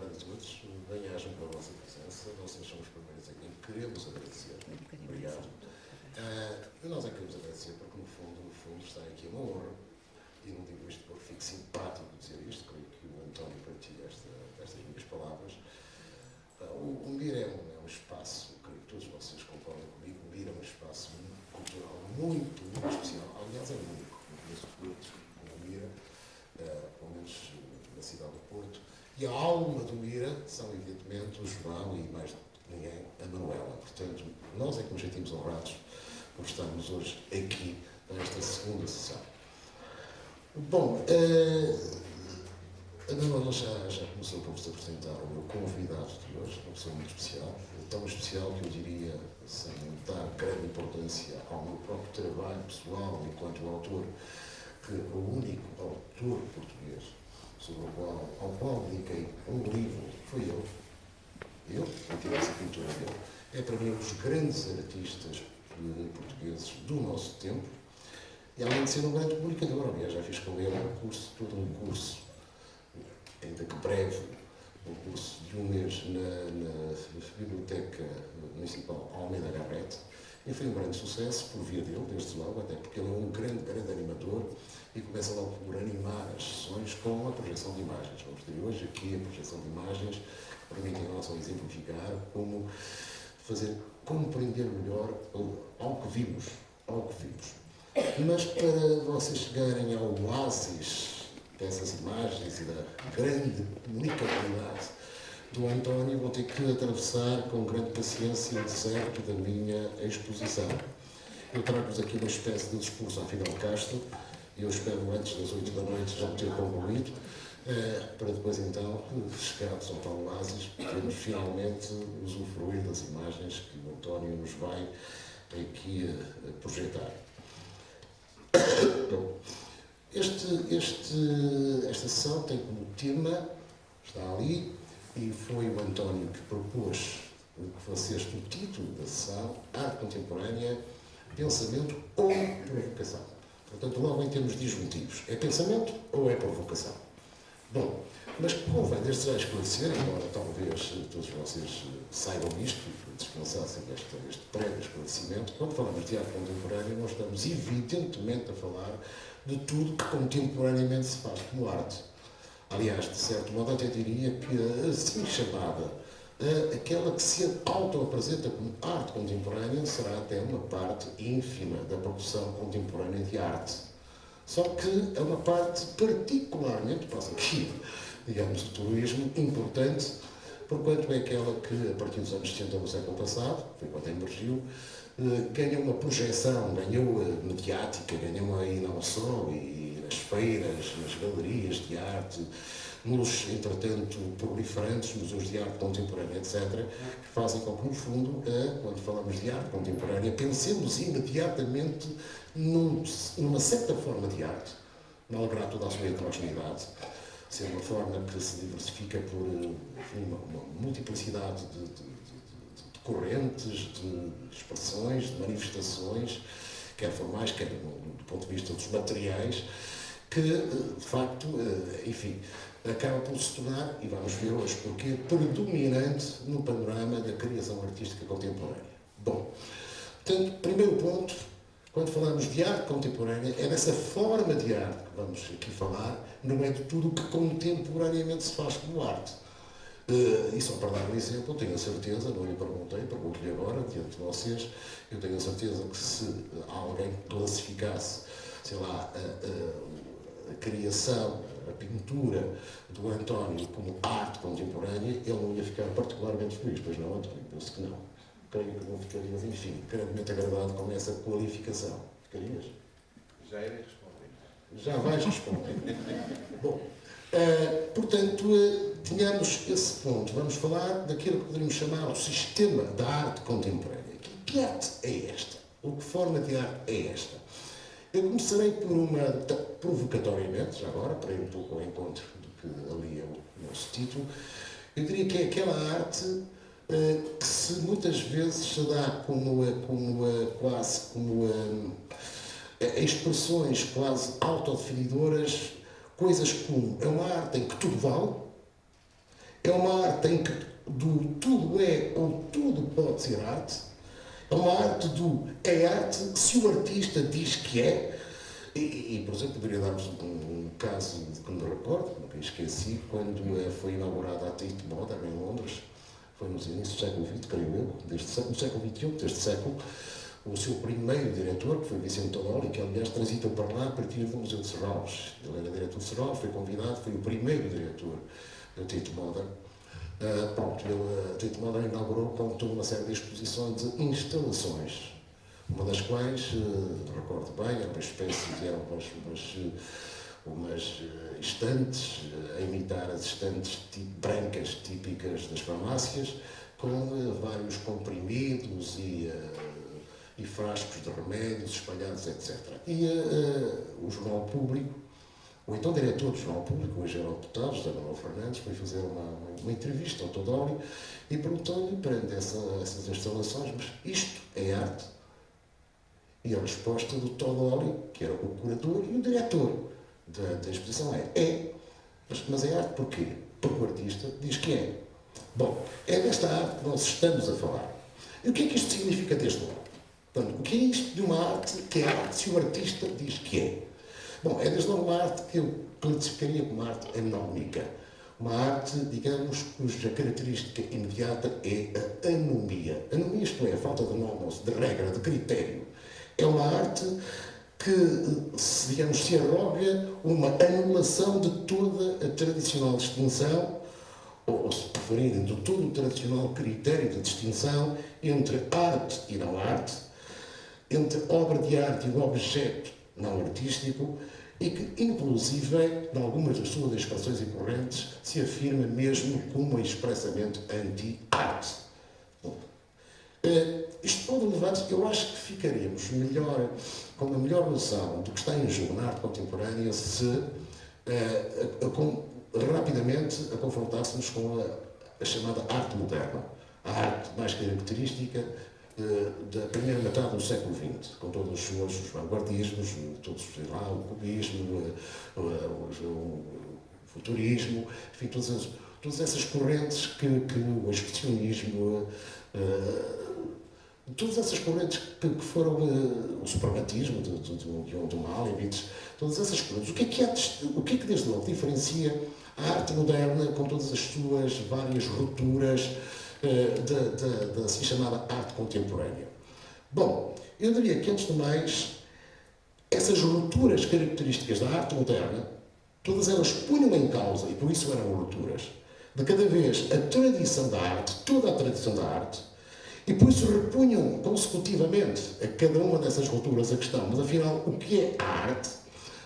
tarde a todos. Bem-ajam pela vossa presença. Vocês são os primeiros a quem queremos agradecer. Obrigado. E nós é que queremos agradecer porque, no fundo, está aqui uma honra. E não digo isto porque fico simpático de dizer isto, creio que o António partilha estas minhas palavras. O MIR é um espaço, creio que todos vocês concordam comigo, o MIR é um espaço cultural muito especial. Aliás, é único. Não conheço Porto como o MIR, pelo menos na cidade do Porto. E a alma do MIR são, evidentemente, o João e, mais do que ninguém, a Manuela. Portanto, nós é que nos sentimos honrados por estarmos hoje aqui nesta segunda sessão. Bom, a Manuela já começou por vos apresentar o meu convidado de hoje, uma pessoa muito especial, tão especial que eu diria, sem dar grande importância ao meu próprio trabalho pessoal enquanto autor, que o único autor português ao qual dediquei um livro foi eu tive essa pintura dele. É para mim um dos grandes artistas portugueses do nosso tempo, e além de ser um grande comunicador, aliás, já fiz com ele todo um curso, ainda que breve, um curso de um mês na Biblioteca Municipal Almeida Garrett, e foi um grande sucesso por via dele, desde logo, até porque ele é um grande animador e começa logo por animar as sessões com a projeção de imagens. Vamos ter hoje aqui a projeção de imagens que permitem a nossa exemplificar como fazer compreender melhor ao que vimos. Mas para vocês chegarem ao oásis dessas imagens e da grande comunicabilidade do António, vão ter que atravessar com grande paciência o deserto da minha exposição. Eu trago-vos aqui uma espécie de discurso ao Fidel Castro, e eu espero antes das 8 da noite já ter concluído, para depois então, chegados ao tal oásis, podermos finalmente usufruir das imagens que o António nos vai aqui projetar. Então, esta sessão tem como tema, está ali, e foi o António que propôs que fosse este o título da sessão: Arte Contemporânea, Pensamento ou Provocação. Portanto, logo em termos disjuntivos, é pensamento ou é provocação? Bom, mas convém desde já esclarecer, embora talvez todos vocês saibam isto e dispensassem este prévio esclarecimento, quando falamos de arte contemporânea, nós estamos evidentemente a falar de tudo que contemporaneamente se faz como arte. Aliás, de certo modo, até diria que a assim chamada, aquela que se auto-apresenta como arte contemporânea, será até uma parte ínfima da produção contemporânea de arte. Só que é uma parte particularmente, passa aqui, digamos, o turismo, importante, porquanto é aquela que, a partir dos anos 70 do século passado, foi quando emergiu, ganhou uma projeção, ganhou mediática, ganhou aí não só, e nas feiras, nas galerias de arte, nos, entretanto, proliferantes museus de arte contemporânea, etc., que fazem com que, no fundo, quando falamos de arte contemporânea, pensemos imediatamente numa certa forma de arte, malgrado toda a sua heterogeneidade, ser uma forma que se diversifica por uma multiplicidade de correntes, de expressões, de manifestações, quer formais, quer do ponto de vista dos materiais, que, de facto, enfim, acaba por se tornar, e vamos ver hoje porquê, predominante no panorama da criação artística contemporânea. Bom, portanto, primeiro ponto, quando falamos de arte contemporânea, é dessa forma de arte que vamos aqui falar, não é de tudo o que contemporaneamente se faz como arte. E só para dar um exemplo, eu tenho a certeza, não lhe perguntei, pergunto-lhe agora, diante de vocês, eu tenho a certeza que se alguém classificasse, sei lá, a criação, a pintura do António como arte contemporânea, ele não ia ficar particularmente feliz, pois não, António? Penso que não. Creio que não ficarias, enfim, grandemente agradado com essa qualificação. Ficarias? Já irei responder. Já vais responder. Bom, portanto, tínhamos esse ponto. Vamos falar daquilo que poderíamos chamar o sistema da arte contemporânea. Que arte é esta? Ou que forma de arte é esta? Eu começarei por provocatoriamente, já agora, para ir um pouco ao encontro do que ali é o nosso título, eu diria que é aquela arte que se muitas vezes se dá quase como expressões quase autodefinidoras, coisas como é uma arte em que tudo vale, É uma arte em que do tudo é ou tudo pode ser arte. É uma arte do é arte se o artista diz que é. Por exemplo, poderia dar-vos um caso que me recordo, nunca esqueci, quando foi inaugurada a Tate Modern em Londres, foi nos inícios do século XX, creio eu, no século XXI, deste século, o seu primeiro diretor, que foi Vicente Todoli, que aliás transita para lá a partir do Museu de Serralves. Ele era diretor de Serralves, foi convidado, foi o primeiro diretor da Tate Modern. A Tate Modern inaugurou com toda uma série de exposições de instalações, uma das quais, recordo bem, era uma espécie de umas estantes, a imitar as estantes brancas típicas das farmácias, com vários comprimidos e frascos de remédios espalhados, etc. O Jornal Público, o então diretor do Jornal Público, hoje era o deputado, José Manuel Fernandes, foi fazer uma entrevista ao Todoli e perguntou-lhe, perante essas instalações, mas isto é arte? E a resposta do Todoli, que era o curador e o diretor da exposição, é. Mas é arte porquê? Porque o artista diz que é. Bom, é desta arte que nós estamos a falar. E o que é que isto significa desde logo? Portanto, o que é isto de uma arte que é arte se o artista diz que é? Bom, é desde logo uma arte que eu classificaria como arte anómica. Uma arte, digamos, cuja característica imediata é a anomia. Anomia, isto é, a falta de nomos, de regra, de critério. É uma arte que, digamos, se arroga uma anulação de toda a tradicional distinção, ou se preferirem, de todo o tradicional critério de distinção entre arte e não arte, entre obra de arte e o objeto não artístico, e que, inclusive, em algumas das suas expressões e correntes, se afirma mesmo como expressamente anti-arte. Isto pode levar, eu acho que ficaremos melhor, com uma melhor noção do que está em jogo na arte contemporânea se rapidamente a confrontássemos com a chamada arte moderna, a arte mais característica da primeira metade do século XX, com todos os seus vanguardismos, todos, sei lá, o cubismo, o futurismo, enfim, todas essas correntes que o expressionismo, todas essas correntes que foram o suprematismo do Malevich, todas essas correntes. O que é que desde logo diferencia a arte moderna com todas as suas várias rupturas da assim chamada arte contemporânea? Bom, eu diria que, antes de mais, essas rupturas características da arte moderna, todas elas punham em causa, e por isso eram rupturas, de cada vez a tradição da arte, toda a tradição da arte, e por isso repunham consecutivamente a cada uma dessas rupturas a questão, mas afinal, o que é a arte?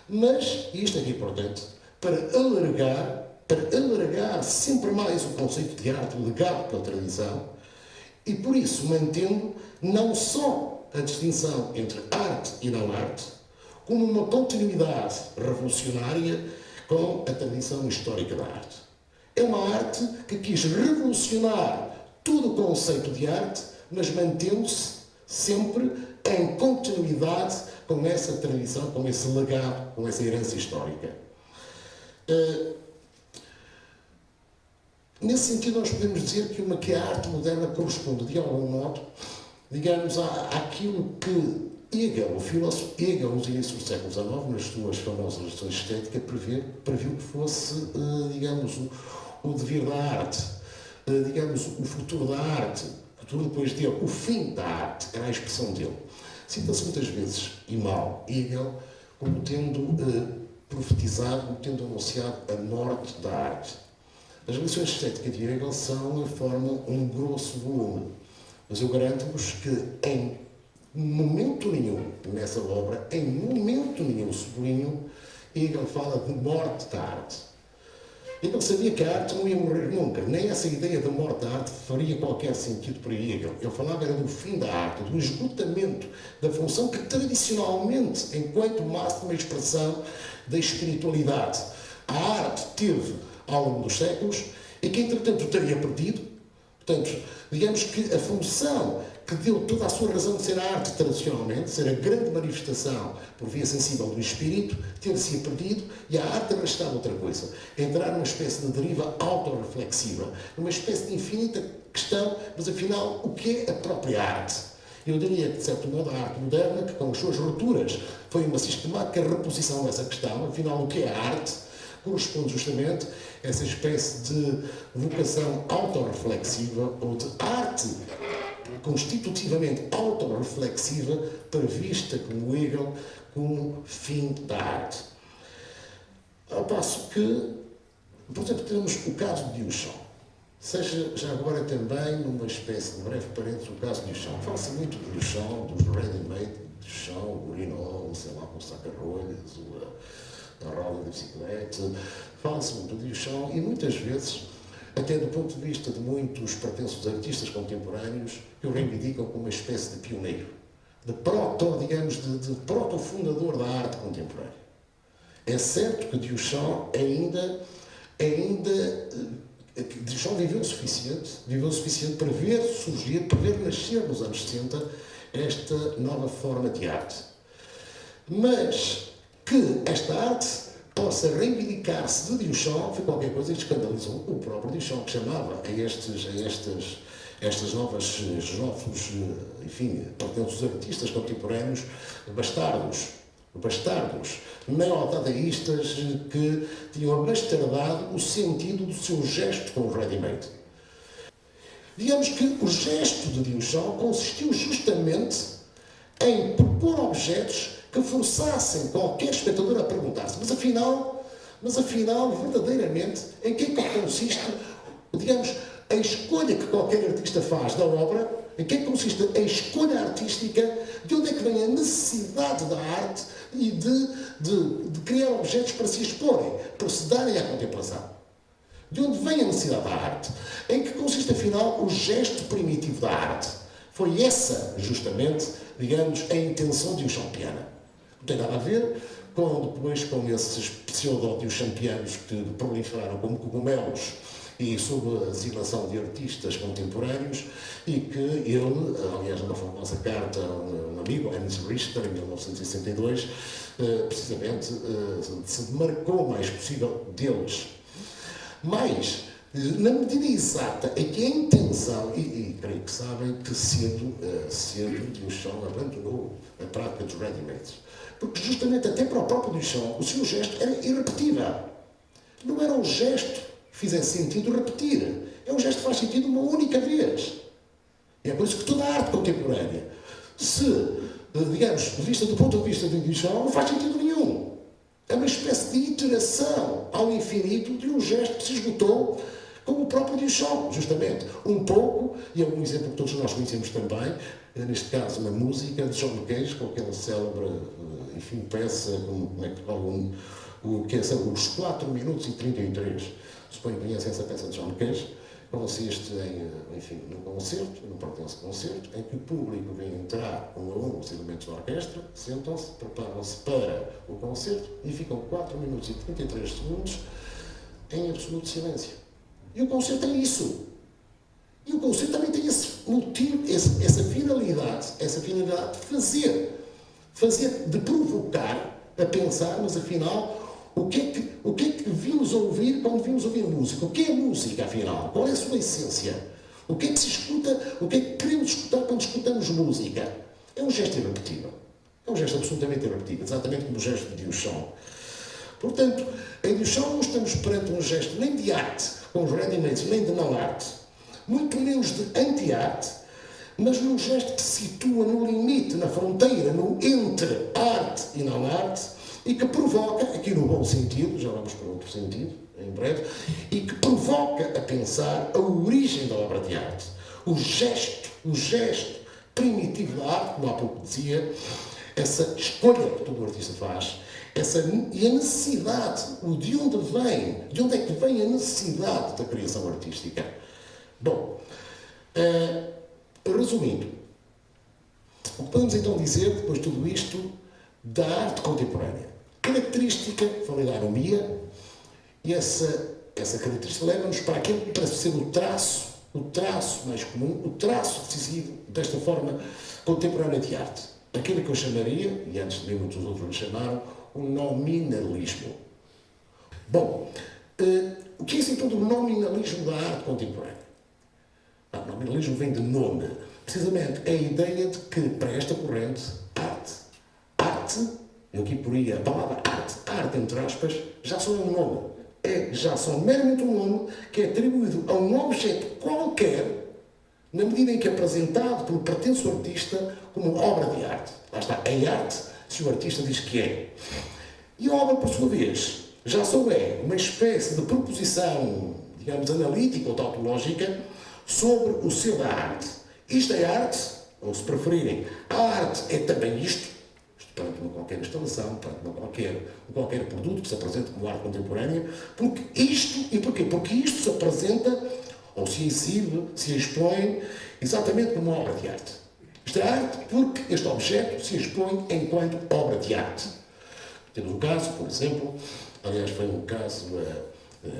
Mas, e isto é que é importante, para alargar sempre mais o conceito de arte legado pela tradição, e por isso mantendo não só a distinção entre arte e não arte, como uma continuidade revolucionária com a tradição histórica da arte. É uma arte que quis revolucionar todo o conceito de arte, mas mantendo-se sempre em continuidade com essa tradição, com esse legado, com essa herança histórica. Nesse sentido, nós podemos dizer que a arte moderna corresponde, de algum modo, digamos, àquilo que Hegel, o filósofo Hegel, nos inícios do século XIX, nas suas famosas lições de estética, previu que fosse, digamos, o devir da arte, digamos, o futuro da arte, o futuro depois dele, o fim da arte, era a expressão dele. Cita-se muitas vezes, e mal, Hegel, como tendo profetizado, como tendo anunciado a morte da arte. As lições de estética de Hegel formam um grosso volume, mas eu garanto-vos que em momento nenhum, nessa obra, em momento nenhum, sublinho, Hegel fala de morte da arte. Hegel sabia que a arte não ia morrer nunca, nem essa ideia da morte da arte faria qualquer sentido para Hegel. Ele falava era do fim da arte, do esgotamento da função que tradicionalmente, enquanto máxima expressão da espiritualidade, a arte teve ao longo dos séculos e que, entretanto, teria perdido. Portanto, digamos que a função que deu toda a sua razão de ser a arte tradicionalmente, ser a grande manifestação por via sensível do espírito, ter-se perdido e a arte arrastar outra coisa. Entrar numa espécie de deriva autorreflexiva, numa espécie de infinita questão, mas afinal, o que é a própria arte? Eu diria que, de certo modo, a arte moderna, que com as suas rupturas foi uma sistemática reposição dessa questão, afinal, o que é a arte? Corresponde justamente a essa espécie de vocação autorreflexiva ou de arte constitutivamente autorreflexiva, prevista como Hegel como fim da arte. Ao passo que, por exemplo, temos o caso de Duchamp. Seja já agora também, numa espécie de breve parênteses, o caso de Duchamp. Fala-se muito de Duchamp, dos ready-made de Duchamp, o Urinol, sei lá, com o saca-rolhas, a roda de bicicleta. Fala-se muito de Duchamp e muitas vezes, até do ponto de vista de muitos pretensos artistas contemporâneos, que o reivindicam como uma espécie de pioneiro, de proto-fundador da arte contemporânea. É certo que Duchamp Duchamp viveu o suficiente para ver surgir, para ver nascer nos anos 60 esta nova forma de arte. Mas que esta arte possa reivindicar-se de Duchamp foi qualquer coisa que escandalizou o próprio Duchamp, que chamava a estes novos, enfim, portanto, artistas contemporâneos bastardos, neo-dadaístas que tinham abastardado o sentido do seu gesto com o ready-made. Digamos que o gesto de Duchamp consistiu justamente em propor objetos que forçassem qualquer espectador a perguntar-se, mas afinal, verdadeiramente, em que é que consiste, digamos, a escolha que qualquer artista faz da obra, em que é que consiste a escolha artística, de onde é que vem a necessidade da arte e de criar objetos para se exporem, para se darem à contemplação. De onde vem a necessidade da arte? Em que consiste, afinal, o gesto primitivo da arte? Foi essa, justamente, digamos, a intenção duchampiana. Não tem nada a ver depois com esses pseudo-duchampianos que proliferaram como cogumelos e sob a designação de artistas contemporâneos, e que ele, aliás, na famosa carta a um amigo, Ernst Richter, em 1962, precisamente se demarcou o mais possível deles. Mas, na medida exata em que a intenção, e creio que sabem que cedo Duchamp abandonou a prática dos ready-mades, porque justamente até para o próprio Duchamp o seu gesto era irrepetível. Não era um gesto que fizesse sentido repetir. É um gesto que faz sentido uma única vez. E é por isso que toda a arte contemporânea, digamos, vista do ponto de vista de Duchamp, não faz sentido nenhum. É uma espécie de iteração ao infinito de um gesto que se esgotou com o próprio Duchamp, justamente. Um pouco, e é um exemplo que todos nós conhecemos também, neste caso na música de John Cage, com aquela célebre, enfim, peça, que são os 4 minutos e 33. Suponho que conhecem essa peça de John Cage. Consiste num concerto, num pretenso concerto, em que o público vem entrar um a um os elementos da orquestra, sentam-se, preparam-se para o concerto e ficam 4 minutos e 33 segundos em absoluto silêncio. E o concerto é isso. E o concerto também tem esse motivo, essa finalidade de fazer, de provocar a pensar, mas afinal, o que é que vimos ouvir quando vimos ouvir música? O que é música, afinal? Qual é a sua essência? O que é que se escuta? O que é que queremos escutar quando escutamos música? É um gesto irrepetível. É um gesto absolutamente irrepetível, exatamente como o gesto de Duchamp. Portanto, em Duchamp não estamos perante um gesto nem de arte, com os ready-mades, nem de não-arte, muito menos de anti-arte, mas num gesto que se situa no limite, na fronteira, no entre arte e não-arte, e que provoca, aqui no bom sentido, já vamos para outro sentido, em breve, e que provoca a pensar a origem da obra de arte. O gesto primitivo da arte, como há pouco dizia, essa escolha que todo artista faz, e a necessidade, de onde é que vem a necessidade da criação artística. Bom, resumindo, o que podemos então dizer, depois de tudo isto, da arte contemporânea? Característica, falei da anomia, e essa característica leva-nos para aquilo que parece ser o traço o traço mais comum, o traço decisivo desta forma contemporânea de arte. Aquilo que eu chamaria, e antes de mim muitos outros lhe chamaram, o nominalismo. Bom, o que é isso então do nominalismo da arte contemporânea? O nominalismo vem de nome. Precisamente é a ideia de que, para esta corrente, arte, eu aqui poria a palavra arte entre aspas, já só é um nome. É já só meramente um nome que é atribuído a um objeto qualquer, na medida em que é apresentado pelo pretenso artista como obra de arte. Lá está, é arte se o artista diz que é. E a obra, por sua vez, já só é uma espécie de proposição, digamos, analítica ou tautológica sobre o ser da arte. Isto é arte, ou se preferirem, a arte é também isto perante uma qualquer instalação, perante qualquer produto que se apresente como arte contemporânea, porque isto, e porquê? Porque isto se apresenta, ou se exibe, se expõe, exatamente como uma obra de arte. Isto é arte porque este objeto se expõe enquanto obra de arte. Temos um caso, por exemplo, aliás foi um caso,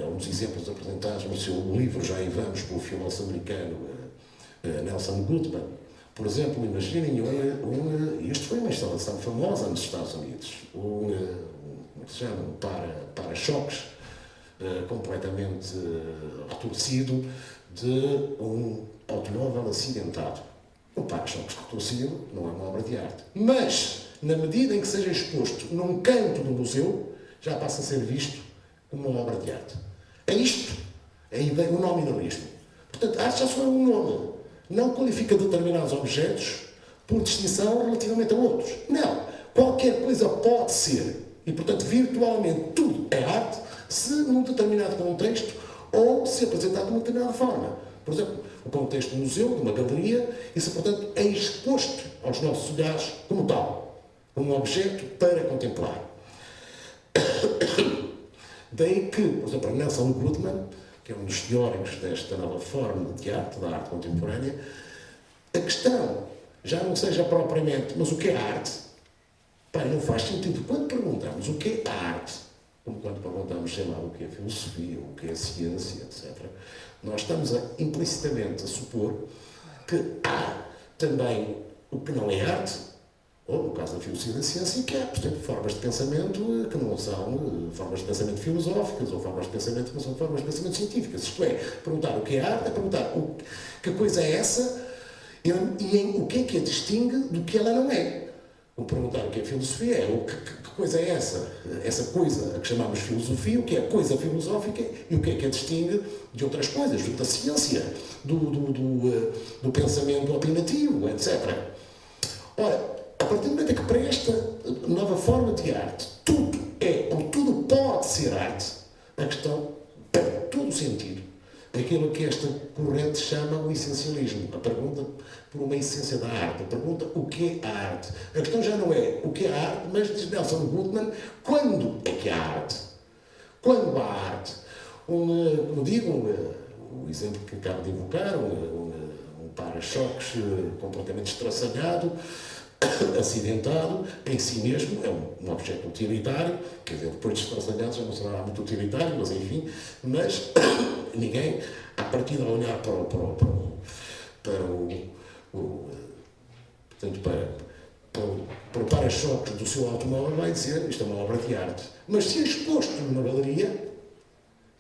um dos exemplos apresentados no seu livro Já aí vamos, pelo filósofo americano Nelson Goodman. Por exemplo, imaginem isto foi uma instalação famosa nos Estados Unidos, como é que se chama? Para-choques completamente retorcido de um automóvel acidentado. Um para-choques retorcido não é uma obra de arte. Mas, na medida em que seja exposto num canto do museu, já passa a ser visto como uma obra de arte. É isto, é a ideia, o nominalismo. Portanto, a arte já só é um nome. Não qualifica determinados objetos por distinção relativamente a outros. Não. Qualquer coisa pode ser. E, portanto, virtualmente tudo é arte se num determinado contexto ou se apresentado de uma determinada forma. Por exemplo, o contexto de um museu, de uma galeria, isso, portanto, é exposto aos nossos olhares como tal. Um objeto para contemplar. Daí que, por exemplo, Nelson Goodman, que é um dos teóricos desta nova forma de arte, da arte contemporânea, a questão já não seja propriamente, mas o que é arte? Não faz sentido. Quando perguntamos o que é arte, como quando perguntamos, sei lá, o que é filosofia, o que é ciência, etc., nós estamos implicitamente a supor que há também o que não é arte, ou, no caso da filosofia e da ciência, que há, portanto, formas de pensamento que não são formas de pensamento filosóficas ou formas de pensamento que não são formas de pensamento científicas. Isto é, perguntar o que é arte é perguntar que coisa é essa e o que a distingue do que ela não é. O perguntar o que é filosofia é que coisa é essa coisa a que chamamos filosofia, o que é a coisa filosófica e o que a distingue de outras coisas, da ciência, do pensamento opinativo, etc. Ora, a partir do momento em que para esta nova forma de arte tudo é ou tudo pode ser arte, a questão perde todo o sentido. Aquilo que esta corrente chama o essencialismo. A pergunta por uma essência da arte. A pergunta o que é a arte. A questão já não é o que é a arte, mas diz Nelson Goodman, quando é que há arte? Quando há arte? Como digo, o exemplo que acabo de invocar, um para-choques completamente estraçalhado, acidentado, em si mesmo, é um objeto utilitário, quer dizer, depois de estraçalhado já não será muito utilitário, mas enfim, mas ninguém, a partir de olhar para o para-choques do seu automóvel, vai dizer, isto é uma obra de arte. Mas se é exposto numa galeria,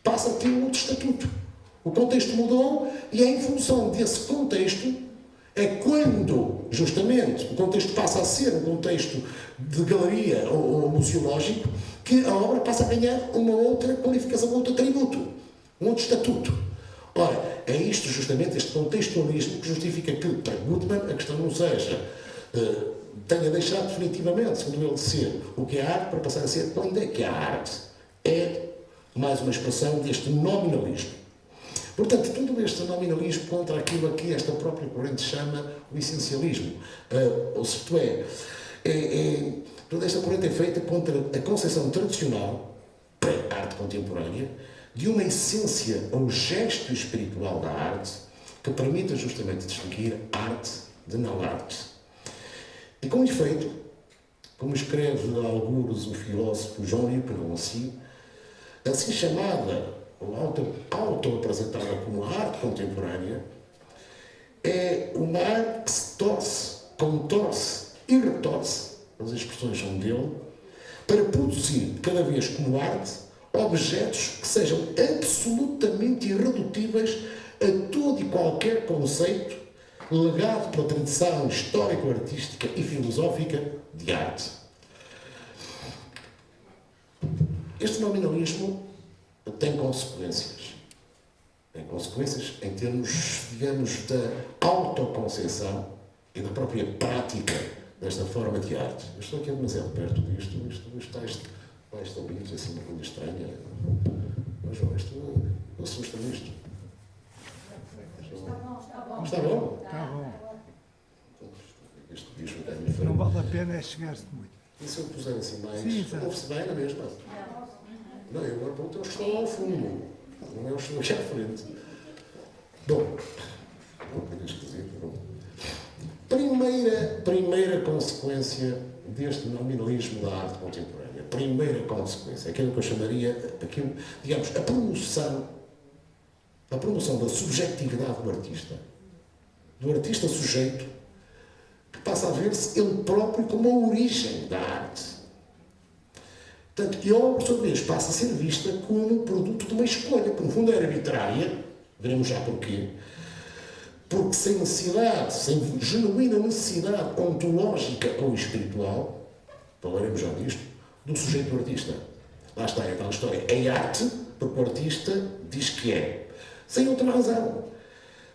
passa a ter um outro estatuto. O contexto mudou e é em função desse contexto é quando, justamente, o contexto passa a ser um contexto de galeria ou museológico, que a obra passa a ganhar uma outra qualificação, um outro atributo, um outro estatuto. Ora, é isto justamente, este contextualismo, que justifica que, para Goodman, a questão não seja tenha deixado definitivamente, segundo ele, de ser o que é arte, para passar a ser quando é que a arte é mais uma expressão deste nominalismo. Portanto, todo este nominalismo contra aquilo a que esta própria corrente chama o essencialismo. Ou seja, toda esta corrente é feita contra a concepção tradicional, pré-arte contemporânea, de uma essência ou gesto espiritual da arte que permita justamente distinguir arte de não arte. E com efeito, como escreve algures o filósofo Jean-Luc Nancy, assim chamada ou auto-apresentada como a arte contemporânea, é uma arte que se torce, contorce e retorce, as expressões são dele, para produzir, cada vez como arte, objetos que sejam absolutamente irredutíveis a todo e qualquer conceito legado pela tradição histórico-artística e filosófica de arte. Este nominalismo tem consequências. Tem consequências em termos, digamos, da autoconcepção e da própria prática desta forma de arte. Eu estou aqui demasiado perto disto, isto está baixo ouvidos, assim, uma coisa estranha. Mas, João, isto assusta-me isto. Está bom? Está bom. Este bicho é diferente. Não vale a pena é chegar-se muito. E se eu puser assim mais... Sim, exato. Ouve-se bem na mesma? Não, eu agora vou ter os que estão ao fundo. Não é os que estão à frente. Bom, é esquisito. Bom. Primeira consequência deste nominalismo da arte contemporânea. Primeira consequência. Aquilo que eu chamaria, digamos, a promoção da subjetividade do artista sujeito, que passa a ver-se ele próprio como a origem da arte. Portanto, ele, por sua vez, passa a ser vista como produto de uma escolha, que no fundo é arbitrária, veremos já porquê, porque sem necessidade, sem genuína necessidade ontológica ou espiritual, falaremos já disto, do sujeito artista. Lá está, é tal história. É arte, porque o artista diz que é. Sem outra razão.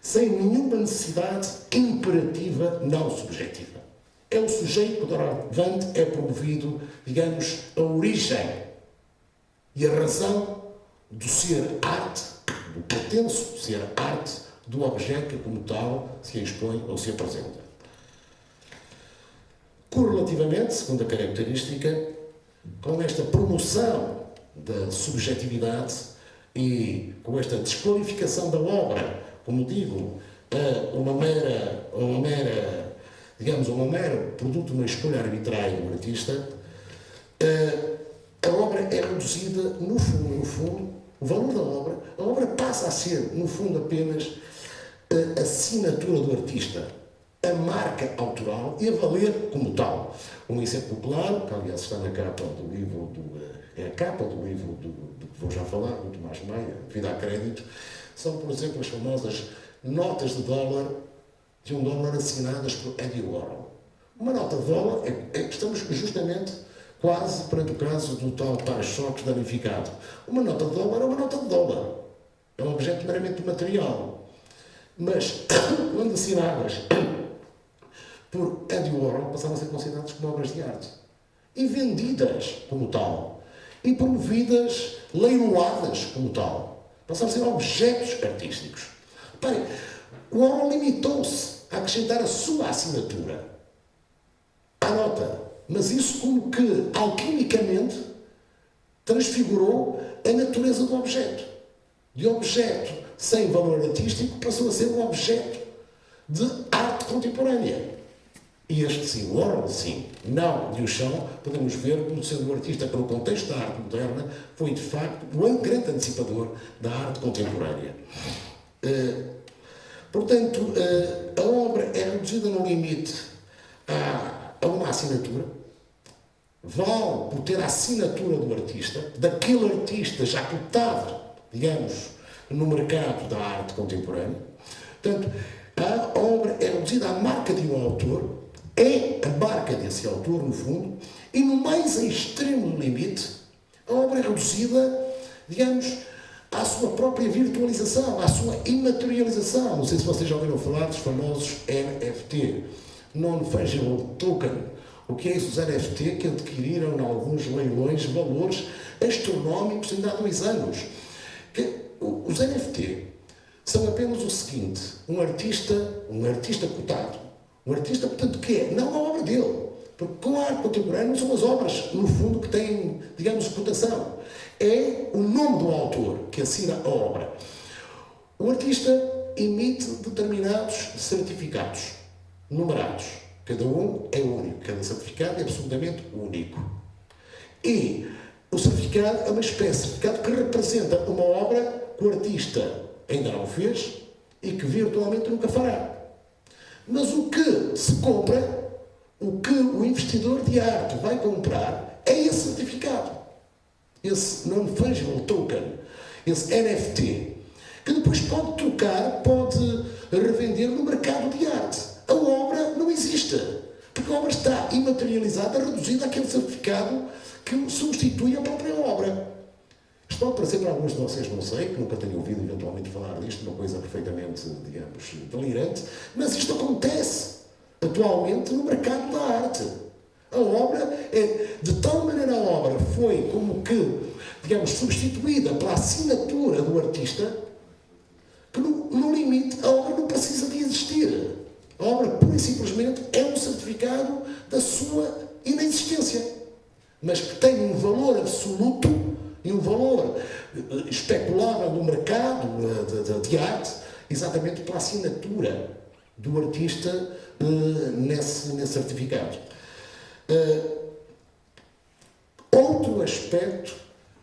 Sem nenhuma necessidade imperativa não subjetiva. É o sujeito que, doravante, é promovido, digamos, a origem e a razão do ser arte, do pretenso ser arte, do objeto que, como tal, se expõe ou se apresenta. Correlativamente, segunda característica, com esta promoção da subjetividade e com esta desqualificação da obra, como digo, uma mera produto de uma escolha arbitrária do artista, a obra é reduzida, no fundo, o valor da obra passa a ser, no fundo, apenas a assinatura do artista, a marca autoral e a valer como tal. Um exemplo claro, que aliás está na capa do livro, é a capa do livro do que vou já falar, do Tomás Maia, Vida a Crédito, são, por exemplo, as famosas notas de $1 de $1 assinadas por Andy Warhol. Uma nota de $1, estamos justamente quase perante o caso do tal para-choques danificado. Uma nota de $1 é uma nota de $1. É um objeto meramente material. Mas, quando assinadas por Andy Warhol, passaram a ser consideradas como obras de arte. E vendidas como tal. E promovidas, leiloadas como tal. Passaram a ser objetos artísticos. Reparem, o Warhol limitou-se a acrescentar a sua assinatura à nota. Mas isso como que, alquimicamente, transfigurou a natureza do objeto. De objeto sem valor artístico passou a ser um objeto de arte contemporânea. E este sim, o Warhol sim, não de Duchamp, podemos ver como sendo o artista que no contexto da arte moderna foi de facto o grande antecipador da arte contemporânea. Portanto, a obra é reduzida no limite a uma assinatura, vale por ter a assinatura do artista, daquele artista já cotado, digamos, no mercado da arte contemporânea. Portanto, a obra é reduzida à marca de um autor, é a marca desse autor, no fundo, e no mais extremo limite, a obra é reduzida, digamos, à sua própria virtualização, à sua imaterialização. Não sei se vocês já ouviram falar dos famosos NFT, Non-Fungible Token. O que é isso, os NFT que adquiriram em alguns leilões valores astronómicos ainda há 2 anos. Os NFT são apenas o seguinte, um artista cotado, um artista, portanto, que é? Não a obra dele, porque com a arte contemporânea não são as obras, no fundo, que têm, digamos, cotação. É o nome do autor que assina a obra. O artista emite determinados certificados, numerados. Cada um é único, cada certificado é absolutamente único. E o certificado é uma espécie de certificado que representa uma obra que o artista ainda não fez e que virtualmente nunca fará. Mas o que se compra, o que o investidor de arte vai comprar, é esse certificado. Esse Non-Fungible Token, esse NFT, que depois pode trocar, pode revender no mercado de arte. A obra não existe, porque a obra está imaterializada, reduzida àquele certificado que substitui a própria obra. Isto pode parecer para alguns de vocês, não sei, que nunca tenham ouvido eventualmente falar disto, uma coisa perfeitamente, digamos, delirante, mas isto acontece atualmente no mercado da arte. A obra é, de tal maneira a obra foi como que, digamos, substituída pela assinatura do artista, que no limite a obra não precisa de existir. A obra, pura e simplesmente, é um certificado da sua inexistência, mas que tem um valor absoluto e um valor especulável no mercado de arte, exatamente pela assinatura do artista nesse certificado. Outro aspecto,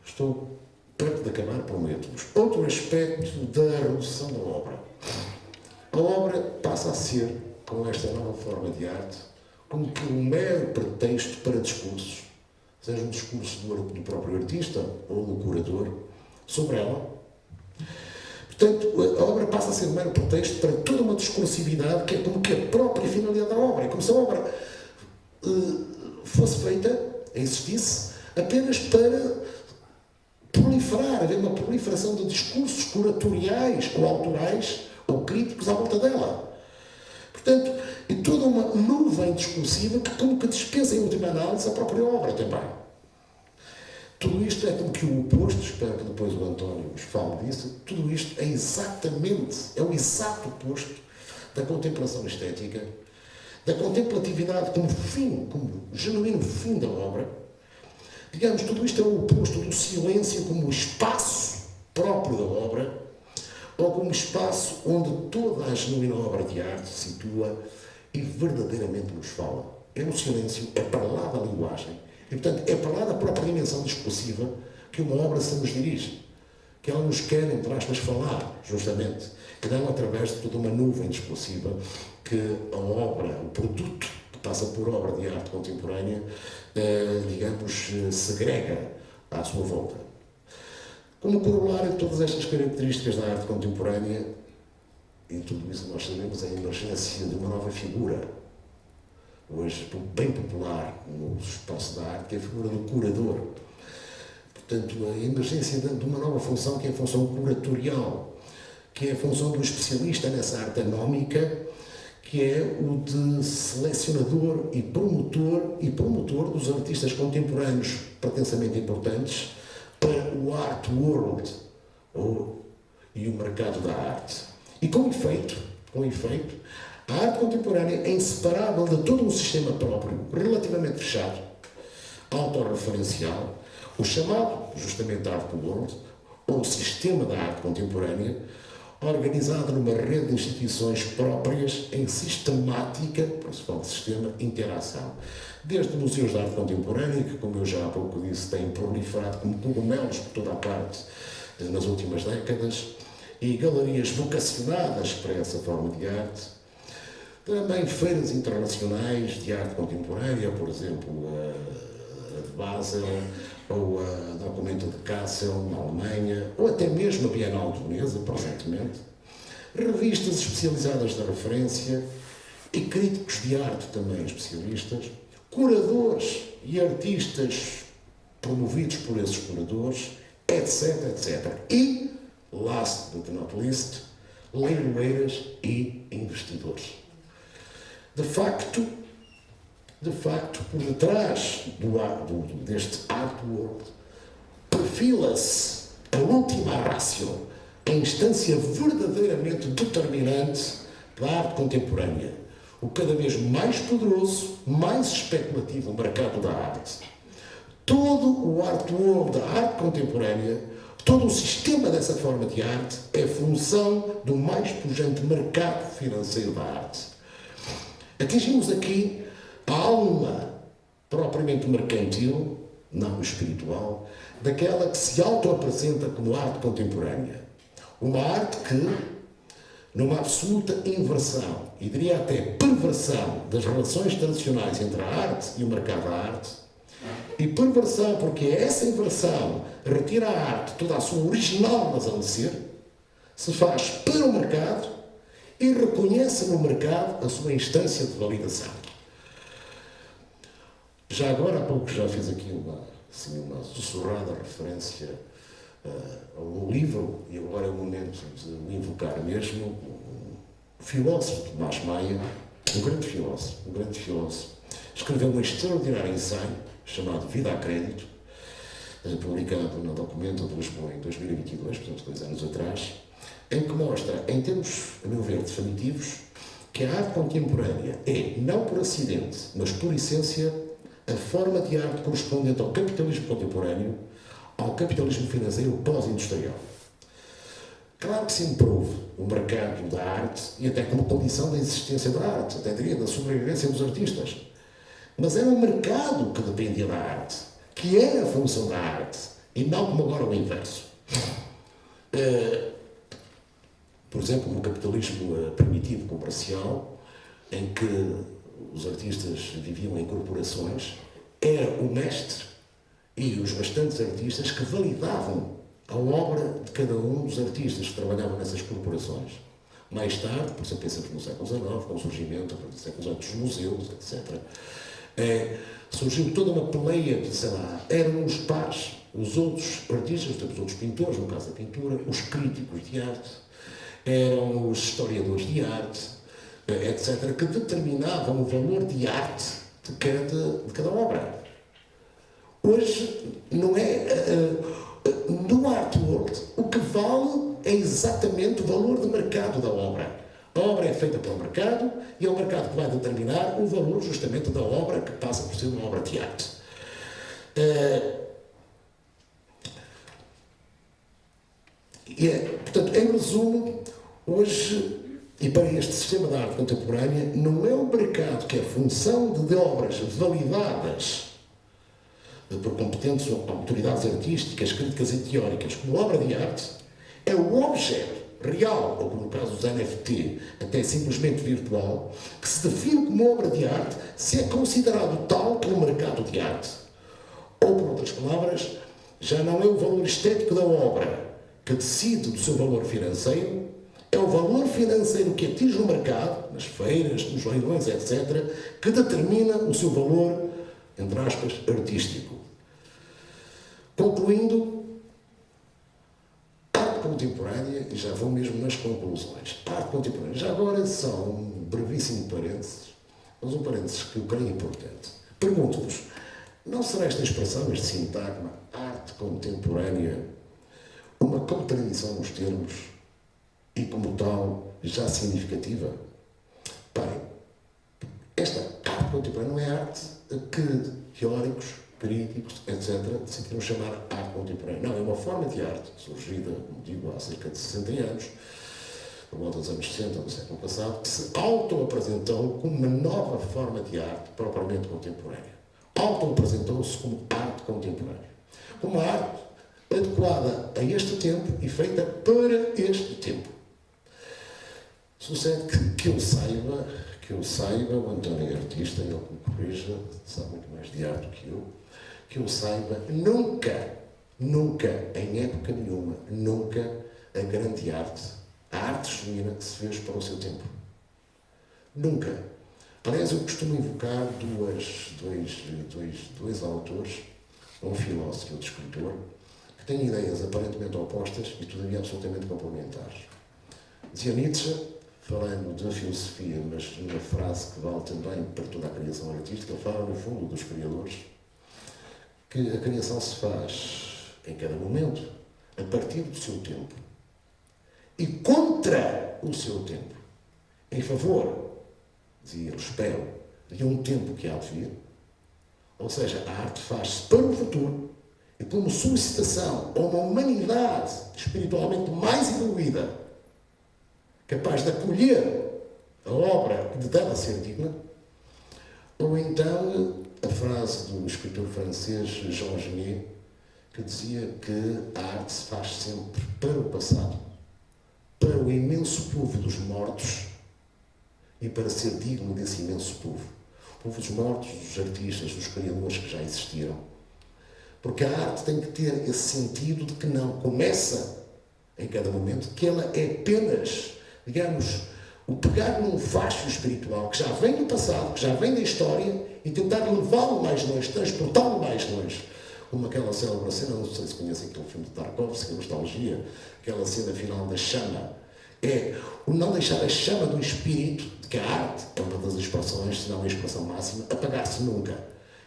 estou perto de acabar, prometo-vos, outro aspecto da redução da obra. A obra passa a ser, com esta nova forma de arte, como que um mero pretexto para discursos, seja um discurso do próprio artista ou do curador, sobre ela. Portanto, a obra passa a ser um mero pretexto para toda uma discursividade que é como que a própria finalidade da obra. É como se a obra fosse feita, existisse, apenas para proliferar, haver uma proliferação de discursos curatoriais ou autorais ou críticos à volta dela. Portanto, é toda uma nuvem discursiva que como que dispensa em última análise a própria obra também. Tudo isto é como que o oposto, espero que depois o António nos fale disso, tudo isto é o exato oposto da contemplação estética, da contemplatividade como fim, como genuíno fim da obra. Digamos, tudo isto é o oposto do silêncio como espaço próprio da obra, ou como espaço onde toda a genuína obra de arte se situa e verdadeiramente nos fala. É no silêncio, é para lá da linguagem, e portanto é para lá da própria dimensão discursiva que uma obra se nos dirige, que ela nos quer, entre aspas, falar, justamente, e não através de toda uma nuvem discursiva que a obra, o produto que passa por obra de arte contemporânea, digamos, segrega à sua volta. Como corolário de todas estas características da arte contemporânea, e tudo isso nós sabemos, é a emergência de uma nova figura, hoje bem popular no espaço da arte, que é a figura do curador. Portanto, a emergência de uma nova função, que é a função curatorial, que é a função do especialista nessa arte anómica, que é o de selecionador e promotor dos artistas contemporâneos pretensamente importantes para o art world e o mercado da arte. E com efeito, a arte contemporânea é inseparável de todo um sistema próprio, relativamente fechado, autorreferencial, o chamado, justamente, art world, ou sistema da arte contemporânea, organizado numa rede de instituições próprias em sistemática, por isso fala de sistema, interação. Desde museus de arte contemporânea, que, como eu já há pouco disse, têm proliferado como cogumelos por toda a parte nas últimas décadas, e galerias vocacionadas para essa forma de arte. Também feiras internacionais de arte contemporânea, por exemplo, a de Basel, ou a Documento de Kassel, na Alemanha, ou até mesmo a Bienal de Veneza, recentemente. Revistas especializadas de referência e críticos de arte também especialistas, curadores e artistas promovidos por esses curadores, etc, etc. E, last but not least, leiloeiras e investidores. De facto, por detrás deste art world, perfila-se a última ratio, a instância verdadeiramente determinante da arte contemporânea, o cada vez mais poderoso, mais especulativo mercado da arte. Todo o art world da arte contemporânea, todo o sistema dessa forma de arte é função do mais pujante mercado financeiro da arte. Atingimos aqui a alma propriamente mercantil não espiritual, daquela que se auto-apresenta como arte contemporânea. Uma arte que, numa absoluta inversão, e diria até perversão, das relações tradicionais entre a arte e o mercado da arte, e perversão porque essa inversão retira à arte toda a sua original razão de ser, se faz para o mercado e reconhece no mercado a sua instância de validação. Já agora, há pouco, já fiz aqui uma sussurrada referência ao livro, e agora é o momento de o invocar mesmo, o filósofo Tomás Maia, um grande filósofo, escreveu um extraordinário ensaio chamado Vida a Crédito, publicado na Documenta de Lisboa em 2022, portanto 2 anos atrás, em que mostra, em termos, a meu ver, definitivos, que a arte contemporânea é, não por acidente, mas por essência, a forma de arte correspondente ao capitalismo contemporâneo, ao capitalismo financeiro pós-industrial. Claro que se improve o mercado da arte e até como condição da existência da arte, até diria da sobrevivência dos artistas. Mas era o mercado que dependia da arte, que era a função da arte, e não como agora o inverso. Por exemplo, no capitalismo primitivo comercial, em que os artistas viviam em corporações, era o mestre e os bastantes artistas que validavam a obra de cada um dos artistas que trabalhavam nessas corporações. Mais tarde, por exemplo, pensamos no século XIX, com o surgimento do século XIX dos museus, etc., surgiu toda uma peleia de, sei lá, eram os pares, os outros artistas, os outros pintores, no caso da pintura, os críticos de arte, eram os historiadores de arte, etc., que determinavam o valor de arte de cada obra. Hoje, não é... no art world, o que vale é exatamente o valor de mercado da obra. A obra é feita pelo mercado e é o mercado que vai determinar o valor justamente da obra que passa por ser uma obra de arte. Portanto, em resumo, hoje, e para este sistema da arte contemporânea, não é o mercado que é função de obras validadas por competentes autoridades artísticas, críticas e teóricas como obra de arte, é o objeto real, ou no caso dos NFT, até simplesmente virtual, que se define como obra de arte, se é considerado tal pelo mercado de arte. Ou, por outras palavras, já não é o valor estético da obra que decide do seu valor financeiro, é o valor financeiro que atinge o mercado, nas feiras, nos leilões, etc., que determina o seu valor, entre aspas, artístico. Concluindo, a arte contemporânea, e já vou mesmo nas conclusões, a arte contemporânea, já agora só um brevíssimo parênteses, mas um parênteses que eu creio importante. Pergunto-vos, não será esta expressão, este sintagma, arte contemporânea, uma contradição nos termos e, como tal, já significativa? Parem, esta arte contemporânea não é arte que teóricos, críticos, etc., decidiram chamar arte contemporânea. Não, é uma forma de arte surgida, como digo, há cerca de 60 anos, por volta dos anos 60 do século passado, que se auto-apresentou como uma nova forma de arte propriamente contemporânea. Auto-apresentou-se como arte contemporânea. Como arte adequada a este tempo e feita para este tempo. Sucede que eu saiba, o António é artista, ele me corrija, sabe muito mais de arte do que eu saiba, nunca, em época nenhuma, a grande arte, a arte genuína que se fez para o seu tempo. Nunca. Aliás, eu costumo invocar dois autores, um filósofo e outro escritor, que têm ideias aparentemente opostas e todavia absolutamente complementares. Dizia Nietzsche, falando da filosofia, mas numa frase que vale também para toda a criação artística, ele fala, no fundo, dos criadores, que a criação se faz em cada momento, a partir do seu tempo, e contra o seu tempo, em favor, dizia ele, espero, de um tempo que há de vir. Ou seja, a arte faz-se para o futuro e por uma solicitação a uma humanidade espiritualmente mais evoluída, capaz de acolher a obra que lhe deve ser digna, ou então a frase do escritor francês Jean Genet, que dizia que a arte se faz sempre para o passado, para o imenso povo dos mortos e para ser digno desse imenso povo. O povo dos mortos, dos artistas, dos criadores que já existiram. Porque a arte tem que ter esse sentido de que não começa em cada momento, que ela é apenas, digamos, o pegar num facho espiritual que já vem do passado, que já vem da história e tentar levá-lo mais longe, transportá-lo mais longe. Como aquela célebre cena, não sei se conhecem aquele filme de Tarkovsky, Nostalgia, aquela cena final da chama. É o não deixar a chama do espírito, de que a arte é uma das expressões, se não a expressão máxima, apagar-se nunca.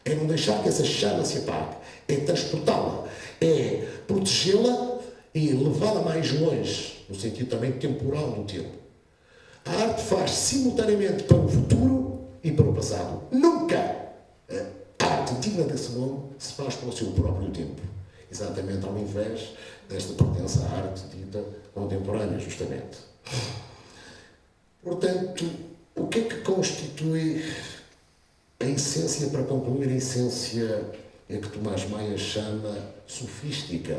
É não deixar que essa chama se apague, é transportá-la, é protegê-la e levá-la mais longe, no sentido também temporal do tempo. A arte faz simultaneamente para o futuro e para o passado. Nunca a arte digna desse nome se faz para o seu próprio tempo. Exatamente ao invés desta pertença à arte dita contemporânea, justamente. Portanto, o que é que constitui a essência, para concluir, a essência é que Tomás Maia chama sofística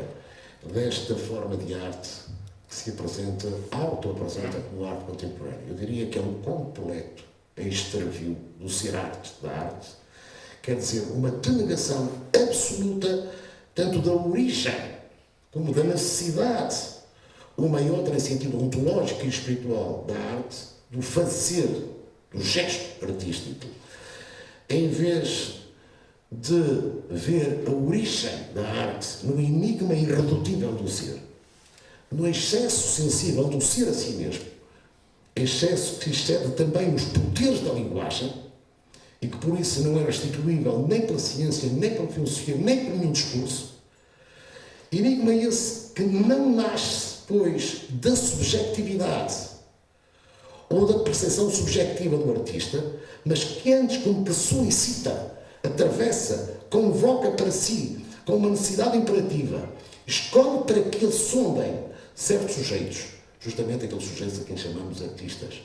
desta forma de arte que se apresenta, auto-apresenta como arte contemporânea? Eu diria que é um completo extravio do ser arte da arte, quer dizer, uma denegação absoluta tanto da origem como da necessidade, uma e outra em sentido ontológico e espiritual da arte, do fazer, do gesto artístico. Em vez de ver a origem da arte no enigma irredutível do ser, no excesso sensível do ser a si mesmo, excesso que excede também os poderes da linguagem e que por isso não é restituível nem pela ciência, nem pela filosofia, nem por nenhum discurso. Enigma esse que não nasce, pois, da subjetividade ou da percepção subjetiva do artista, mas que antes, como que solicita, atravessa, convoca para si, com uma necessidade imperativa, escolhe para que sondem certos sujeitos, justamente aqueles sujeitos a quem chamamos artistas.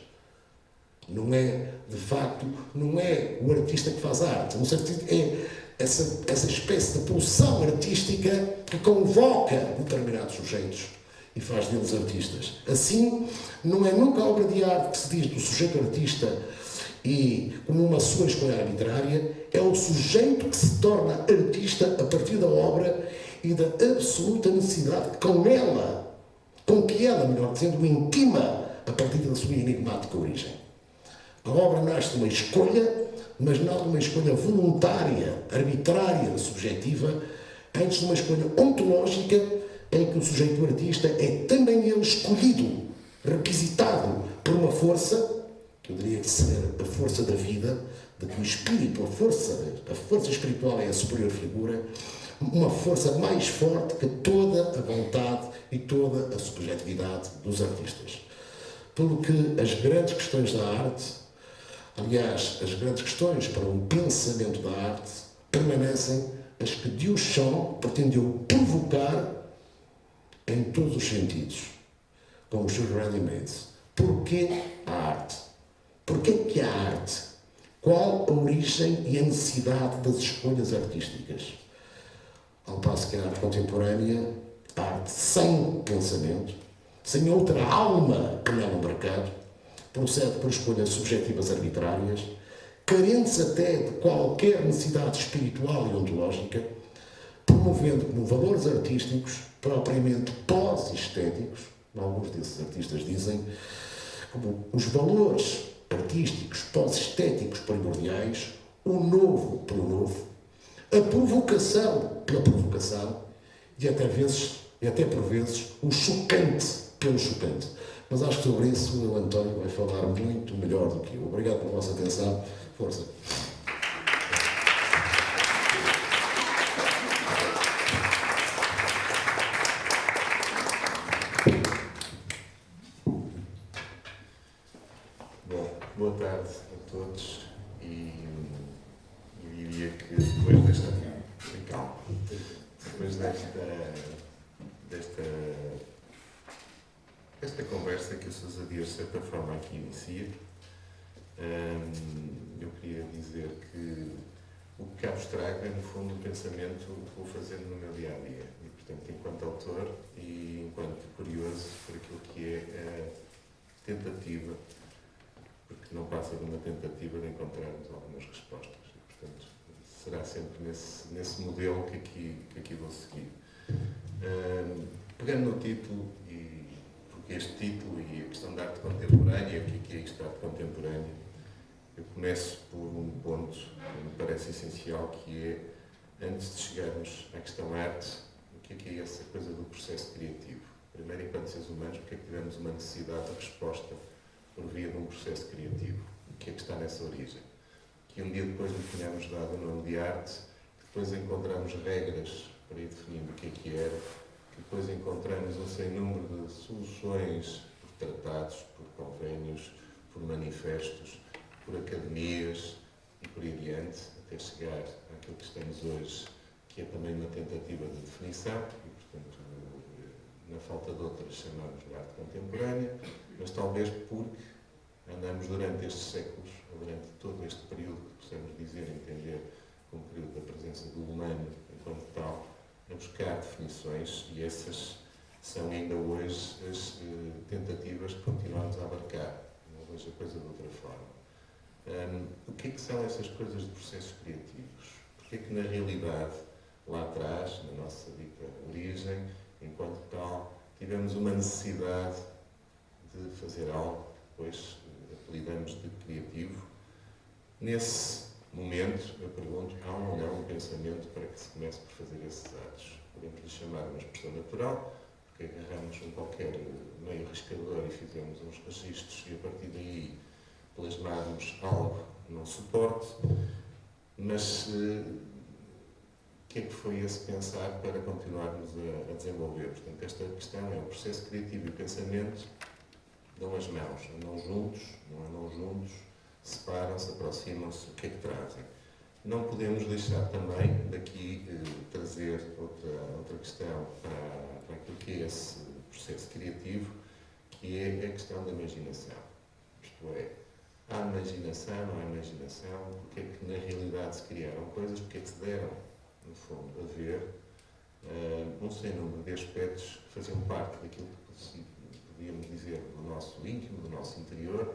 Não é, de facto, não é o artista que faz arte, no sentido, é essa espécie de pulsão artística que convoca determinados sujeitos e faz deles artistas. Assim, não é nunca a obra de arte que se diz do sujeito artista e como uma sua escolha arbitrária, é o sujeito que se torna artista a partir da obra e da absoluta necessidade com que ela, melhor dizendo, intima a partir da sua enigmática origem. A obra nasce de uma escolha, mas não de uma escolha voluntária, arbitrária, subjetiva, antes de uma escolha ontológica em que o sujeito artista é também ele escolhido, requisitado por uma força, que eu diria que ser a força da vida, de que o espírito, a força espiritual é a superior figura, uma força mais forte que toda a vontade e toda a subjetividade dos artistas. Pelo que as grandes questões da arte, aliás, as grandes questões para um pensamento da arte, permanecem as que Duchamp pretendeu provocar em todos os sentidos, como os seus ready-mades. Porquê a arte? Porquê que a arte? Qual a origem e a necessidade das escolhas artísticas? Ao passo que a arte contemporânea, a arte sem pensamento, sem outra alma que não o mercado, procede por escolhas subjetivas arbitrárias, carentes até de qualquer necessidade espiritual e ontológica, promovendo como valores artísticos propriamente pós-estéticos, alguns desses artistas dizem, como os valores artísticos pós-estéticos primordiais, o novo pelo novo, a provocação pela provocação e até por vezes o chocante pelo chocante. Mas acho que sobre isso o António vai falar muito melhor do que eu. Obrigado pela vossa atenção. Força. Bom, boa tarde a todos e diria que depois desta conversa que o Sousa Dias, de certa forma, aqui inicia, eu queria dizer que o que abstraga, no fundo, o pensamento que vou fazendo no meu dia-a-dia. E, portanto, enquanto autor e enquanto curioso por aquilo que é a tentativa, porque não passa de uma tentativa de encontrarmos algumas respostas. E, portanto, será sempre nesse modelo que aqui vou seguir. Pegando no título, porque este título e a questão da arte contemporânea, o que é isto de arte contemporânea, eu começo por um ponto que me parece essencial, que é, antes de chegarmos à questão arte, o que é essa coisa do processo criativo? Primeiro, enquanto seres humanos, porque é que tivemos uma necessidade de resposta por via de um processo criativo? O que é que está nessa origem? Que um dia depois lhe tínhamos dado o nome de arte, que depois encontramos regras para ir definindo o que era, que depois encontramos um sem número de soluções por tratados, por convénios, por manifestos, por academias e por aí adiante, até chegar àquilo que estamos hoje, que é também uma tentativa de definição, e, portanto, na falta de outras, chamamos de arte contemporânea, mas talvez porque andamos durante estes séculos, ou durante todo este período que possamos dizer, entender como período da presença do humano enquanto tal, a buscar definições, e essas são ainda hoje as tentativas que continuamos a abarcar. Não vejo a coisa de outra forma. O que é que são essas coisas de processos criativos? Porque é que, na realidade, lá atrás, na nossa dita origem, enquanto tal, tivemos uma necessidade de fazer algo que depois apelidamos de criativo? Nesse momento, eu pergunto, há ou não um pensamento para que se comece por fazer esses atos? Podemos lhe chamar uma expressão natural, porque agarramos um qualquer meio riscador e fizemos uns registros e, a partir daí, plasmarmos algo num suporte, mas o que é que foi esse pensar para continuarmos a desenvolver? Portanto, esta questão é o processo criativo e o pensamento dão as mãos, andam juntos, não andam juntos, separam-se, aproximam-se, o que é que trazem? Não podemos deixar também daqui trazer outra questão para aquilo que é esse processo criativo, que é a questão da imaginação. Isto é, há imaginação, não há imaginação, porque é que na realidade se criaram coisas, porque é que se deram, no fundo, a ver um sem número de aspectos que faziam parte daquilo que podíamos dizer do nosso íntimo, do nosso interior,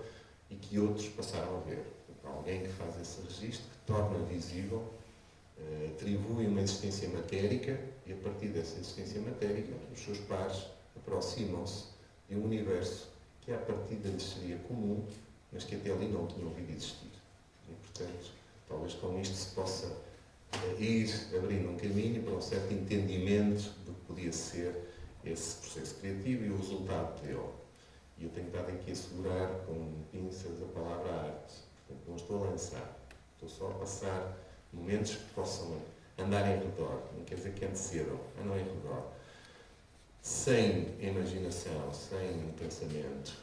e que outros passaram a ver. Portanto, alguém que faz esse registro, que torna visível, atribui uma existência matérica, e a partir dessa existência matérica, os seus pares aproximam-se de um universo que à partida lhes seria comum, mas que até ali não tinham ouvido existir. E, portanto, talvez com isto se possa ir abrindo um caminho para um certo entendimento do que podia ser esse processo criativo e o resultado dele. E eu tenho estado aqui a segurar com pinças a palavra arte. Portanto, não estou a lançar, estou só a passar momentos que possam andar em redor. Não quer dizer que antecedam, andam em redor. Sem imaginação, sem pensamento,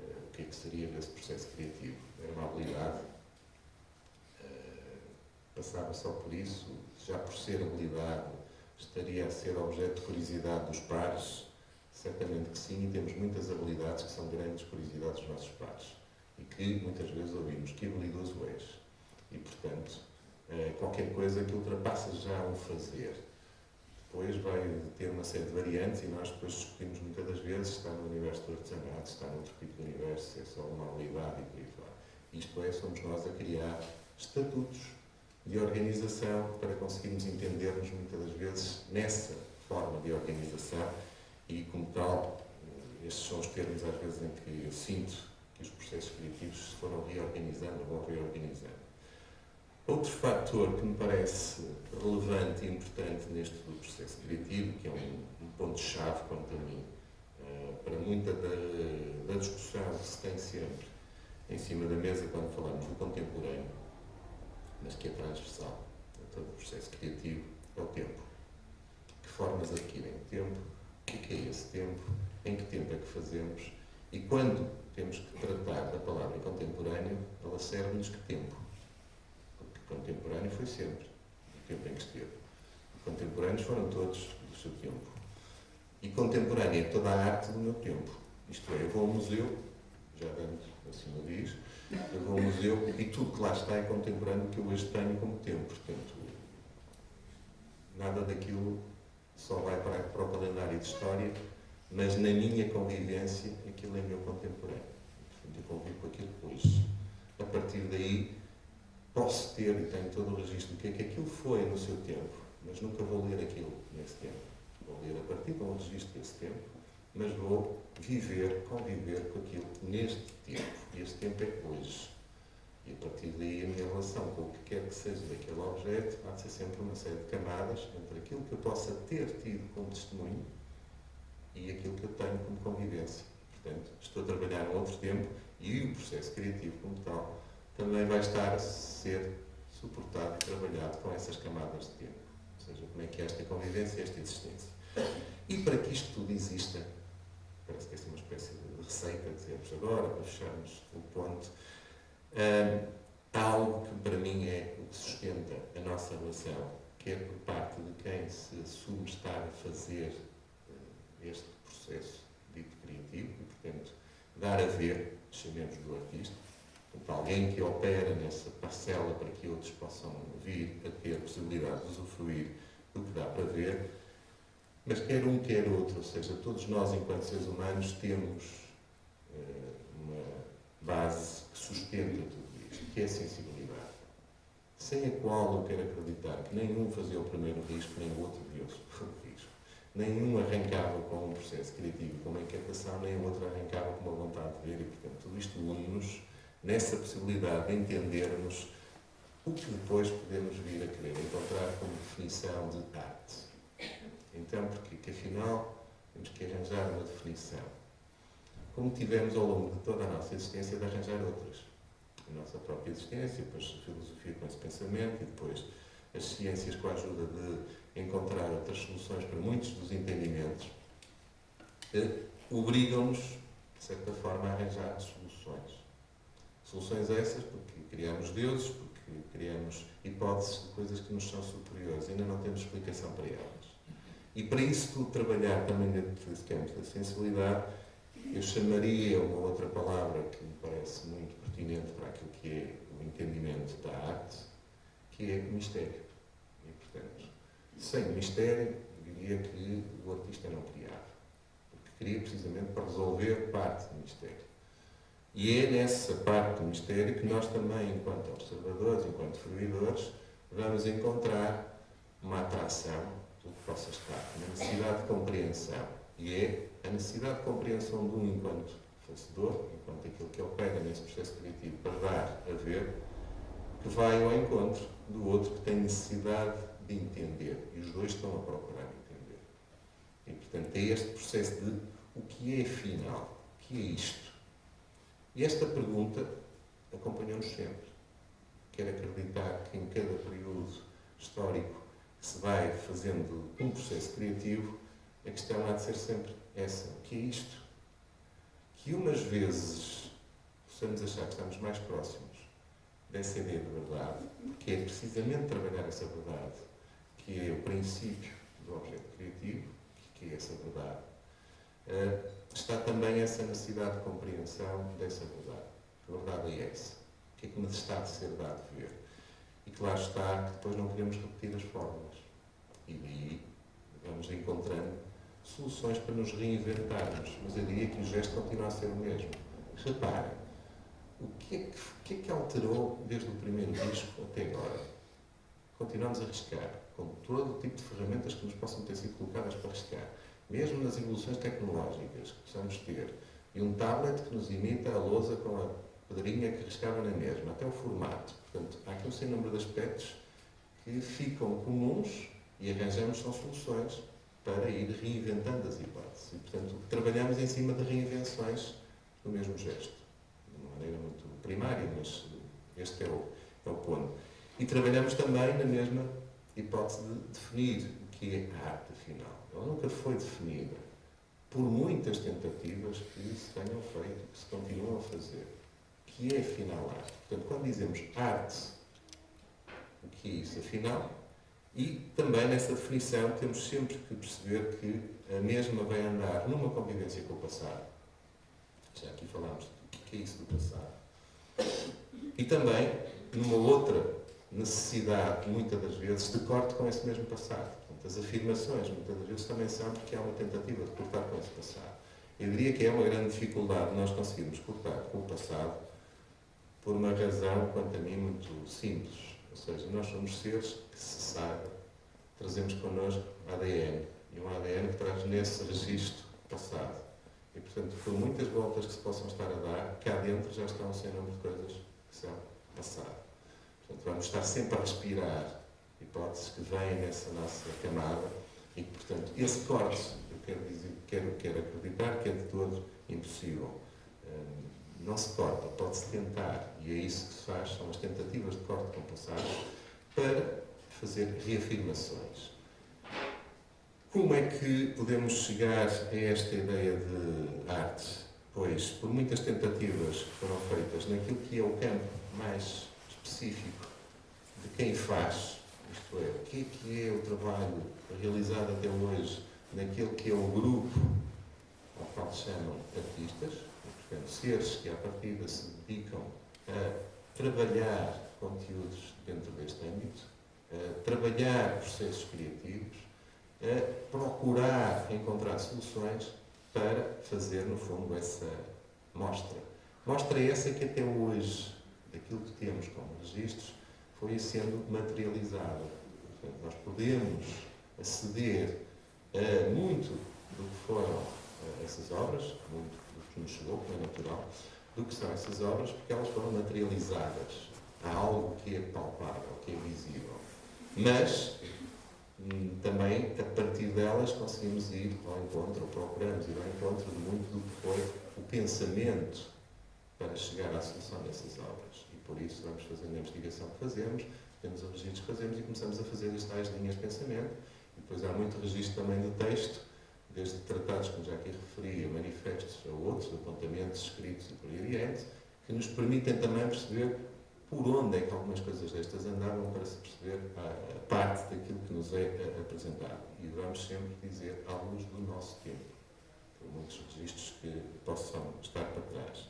o que é que seria esse processo criativo? Era uma habilidade? Passava só por isso? Já por ser habilidade, estaria a ser objeto de curiosidade dos pares? Certamente que sim, e temos muitas habilidades que são grandes curiosidades dos nossos pares. E que muitas vezes ouvimos, que habilidoso és. E, portanto, qualquer coisa que ultrapassa já o fazer. Depois vai ter uma série de variantes e nós depois discutimos muitas das vezes se está no universo do artesanato, se está noutro tipo de universo, se é só uma habilidade e por aí fora. Isto é, somos nós a criar estatutos de organização para conseguirmos entender-nos muitas das vezes nessa forma de organização e, como tal, estes são os termos às vezes em que eu sinto que os processos criativos se foram reorganizando ou vão reorganizando. Outro fator que me parece relevante e importante neste processo criativo, que é um ponto-chave quanto a mim, para muita da discussão que se tem sempre em cima da mesa quando falamos do contemporâneo, mas que é transversal a todo o processo criativo, é o tempo. Que formas adquirem o tempo? O que é esse tempo? Em que tempo é que fazemos? E quando temos que tratar da palavra contemporâneo, ela serve-nos que tempo? Contemporâneo foi sempre o tempo em que esteve. Contemporâneos foram todos do seu tempo. E contemporânea é toda a arte do meu tempo. Isto é, eu vou ao museu, já dando assim o diz, eu vou ao museu museu e tudo que lá está é contemporâneo que eu hoje tenho como tempo. Portanto, nada daquilo só vai para o calendário de história, mas na minha convivência aquilo é meu contemporâneo. Portanto, eu convivo com aquilo hoje. A partir daí posso ter e tenho todo o registro do que é que aquilo foi no seu tempo, mas nunca vou ler aquilo nesse tempo. Vou ler a partir de um registro desse tempo, mas vou conviver com aquilo neste tempo. E este tempo é hoje. E a partir daí a minha relação com o que quer que seja daquele objeto há de ser sempre uma série de camadas entre aquilo que eu possa ter tido como testemunho e aquilo que eu tenho como convivência. Portanto, estou a trabalhar num outro tempo e o processo criativo como tal também vai estar a ser suportado e trabalhado com essas camadas de tempo. Ou seja, como é que é esta convivência e esta existência. E para que isto tudo exista, parece que é uma espécie de receita, dizemos agora, para fecharmos o ponto, há algo que para mim é o que sustenta a nossa relação, que é por parte de quem se assume estar a fazer este processo dito criativo e, portanto, dar a ver, chamemos do artista, portanto, alguém que opera nessa parcela para que outros possam vir a ter a possibilidade de usufruir do que dá para ver, mas quer um, quer outro, ou seja, todos nós, enquanto seres humanos, temos uma base que sustenta tudo isto, que é a sensibilidade, sem a qual eu quero acreditar que nenhum fazia o primeiro risco, nem o outro via o risco. Nenhum arrancava com um processo criativo, com uma inquietação, nem o outro arrancava com uma vontade de ver, e, portanto, tudo isto une-nos nessa possibilidade de entendermos o que depois podemos vir a querer encontrar como definição de arte. Então, porque afinal temos que arranjar uma definição, como tivemos ao longo de toda a nossa existência de arranjar outras. A nossa própria existência, depois a filosofia com esse pensamento e depois as ciências com a ajuda de encontrar outras soluções para muitos dos entendimentos, obrigam-nos, de certa forma, a arranjar soluções. Soluções essas porque criamos deuses, porque criamos hipóteses de coisas que nos são superiores, ainda não temos explicação para elas. E para isso tudo trabalhar também dentro desse campo da sensibilidade, eu chamaria uma outra palavra que me parece muito pertinente para aquilo que é o entendimento da arte, que é mistério. E, portanto, sem mistério, eu diria que o artista não criava, porque cria precisamente para resolver parte do mistério. E é nessa parte do mistério que nós também, enquanto observadores, enquanto fruidores, vamos encontrar uma atração do que possa estar, uma necessidade de compreensão. E é a necessidade de compreensão de um enquanto fazedor, enquanto aquilo que opera nesse processo criativo para dar a ver, que vai ao encontro do outro que tem necessidade de entender. E os dois estão a procurar entender. E, portanto, é este processo de o que é afinal, o que é isto? E esta pergunta acompanhou-nos sempre. Quero acreditar que em cada período histórico que se vai fazendo um processo criativo, a questão há de ser sempre essa. O que é isto? Que umas vezes possamos achar que estamos mais próximos dessa ideia de verdade, porque é precisamente trabalhar essa verdade que é o princípio do objeto criativo, que é essa verdade. Está também essa necessidade de compreensão dessa verdade. A verdade é essa. O que é que nos está a ser dado a ver? E claro está que depois não queremos repetir as fórmulas. E daí vamos encontrando soluções para nos reinventarmos. Mas eu diria que o gesto continua a ser o mesmo. Reparem, o que é que alterou desde o primeiro disco até agora? Continuamos a riscar, com todo o tipo de ferramentas que nos possam ter sido colocadas para riscar. Mesmo nas evoluções tecnológicas que possamos ter. E um tablet que nos imita a lousa com a pedrinha que riscava na mesma, até o formato. Portanto, há aqui um sem número de aspectos que ficam comuns e arranjamos são soluções para ir reinventando as hipóteses. E, portanto, trabalhamos em cima de reinvenções do mesmo gesto. De uma maneira muito primária, mas este é o ponto. E trabalhamos também na mesma hipótese de definir o que é a arte, afinal. Ela nunca foi definida por muitas tentativas que se tenham feito, que se continuam a fazer. O que é, afinal, arte? Portanto, quando dizemos arte, o que é isso, afinal? E também nessa definição temos sempre que perceber que a mesma vai andar numa convivência com o passado. Já aqui falámos do que é isso do passado. E também numa outra necessidade, muitas das vezes, de corte com esse mesmo passado. Portanto, as afirmações, muitas das vezes, também são porque há uma tentativa de cortar com esse passado. Eu diria que é uma grande dificuldade nós conseguirmos cortar com o passado por uma razão, quanto a mim, muito simples. Ou seja, nós somos seres que, se sabe, trazemos connosco ADN. E um ADN que traz nesse registro passado. E, portanto, por muitas voltas que se possam estar a dar, cá dentro já estão sem número de coisas que são passado. Portanto, vamos estar sempre a respirar hipóteses que vêm nessa nossa camada e que, portanto, esse corte, eu quero acreditar que é de todo impossível. Não se corta, pode-se tentar, e é isso que se faz, são as tentativas de corte com o passado, para fazer reafirmações. Como é que podemos chegar a esta ideia de arte? Pois, por muitas tentativas que foram feitas naquilo que é o campo mais específico de quem faz, isto é, o que é o trabalho realizado até hoje naquele que é o grupo ao qual se chamam artistas, portanto, seres que à partida se dedicam a trabalhar conteúdos dentro deste âmbito, a trabalhar processos criativos, a procurar encontrar soluções para fazer, no fundo, essa mostra. Mostra essa que até hoje, daquilo que temos como registros, foi sendo materializada. Portanto, nós podemos aceder a muito do que foram essas obras, muito do que nos chegou, que é natural, do que são essas obras, porque elas foram materializadas. Há algo que é palpável, que é visível. Mas também, a partir delas, conseguimos ir ao encontro, ou procuramos ir ao encontro de muito do que foi o pensamento para chegar à solução dessas obras. E por isso vamos fazendo a investigação que fazemos, temos os registros que fazemos e começamos a fazer as tais linhas de pensamento. E depois há muito registro também de texto, desde tratados, como já aqui referi, a manifestos a outros, apontamentos escritos e por aí adiante, que nos permitem também perceber por onde é que algumas coisas destas andavam para se perceber a parte daquilo que nos é apresentado. E vamos sempre dizer à luz do nosso tempo, por muitos registros que possam estar para trás.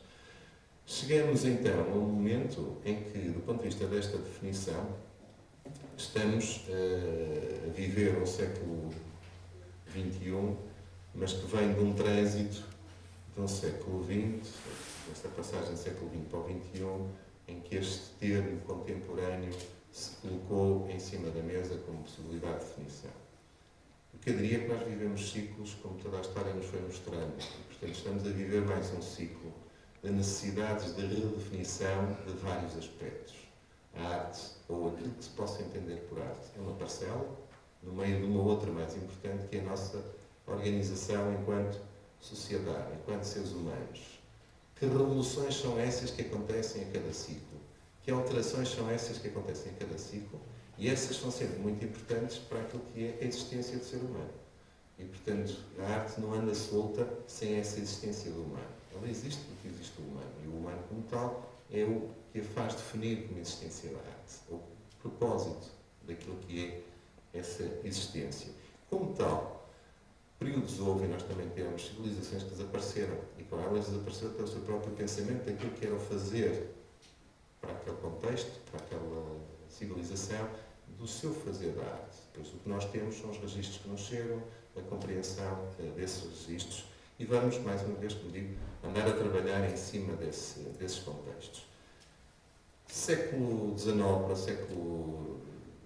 Chegamos então a um momento em que, do ponto de vista desta definição, estamos a viver um século XXI, mas que vem de um trânsito de um século XX, esta passagem do século XX para o XXI, em que este termo contemporâneo se colocou em cima da mesa como possibilidade de definição. O que eu diria é que nós vivemos ciclos, como toda a história nos foi mostrando, e, portanto, estamos a viver mais um ciclo de necessidades de redefinição de vários aspectos. A arte, ou aquilo que se possa entender por arte, é uma parcela, no meio de uma outra mais importante, que é a nossa organização enquanto sociedade, enquanto seres humanos. Que revoluções são essas que acontecem a cada ciclo? Que alterações são essas que acontecem a cada ciclo? E essas são sempre muito importantes para aquilo que é a existência do ser humano. E, portanto, a arte não anda solta sem essa existência do humano. Ela existe porque existe o humano. E o humano, como tal, é o que a faz definir como existência da arte. O propósito daquilo que é essa existência. Como tal, períodos houve, e nós também temos civilizações que desapareceram, e com elas desapareceu até o seu próprio pensamento daquilo que era o fazer para aquele contexto, para aquela civilização, do seu fazer da arte. Pois o que nós temos são os registros que nos chegam, a compreensão desses registros, e vamos, mais uma vez, como digo, andar a trabalhar em cima desses contextos. Século XIX para século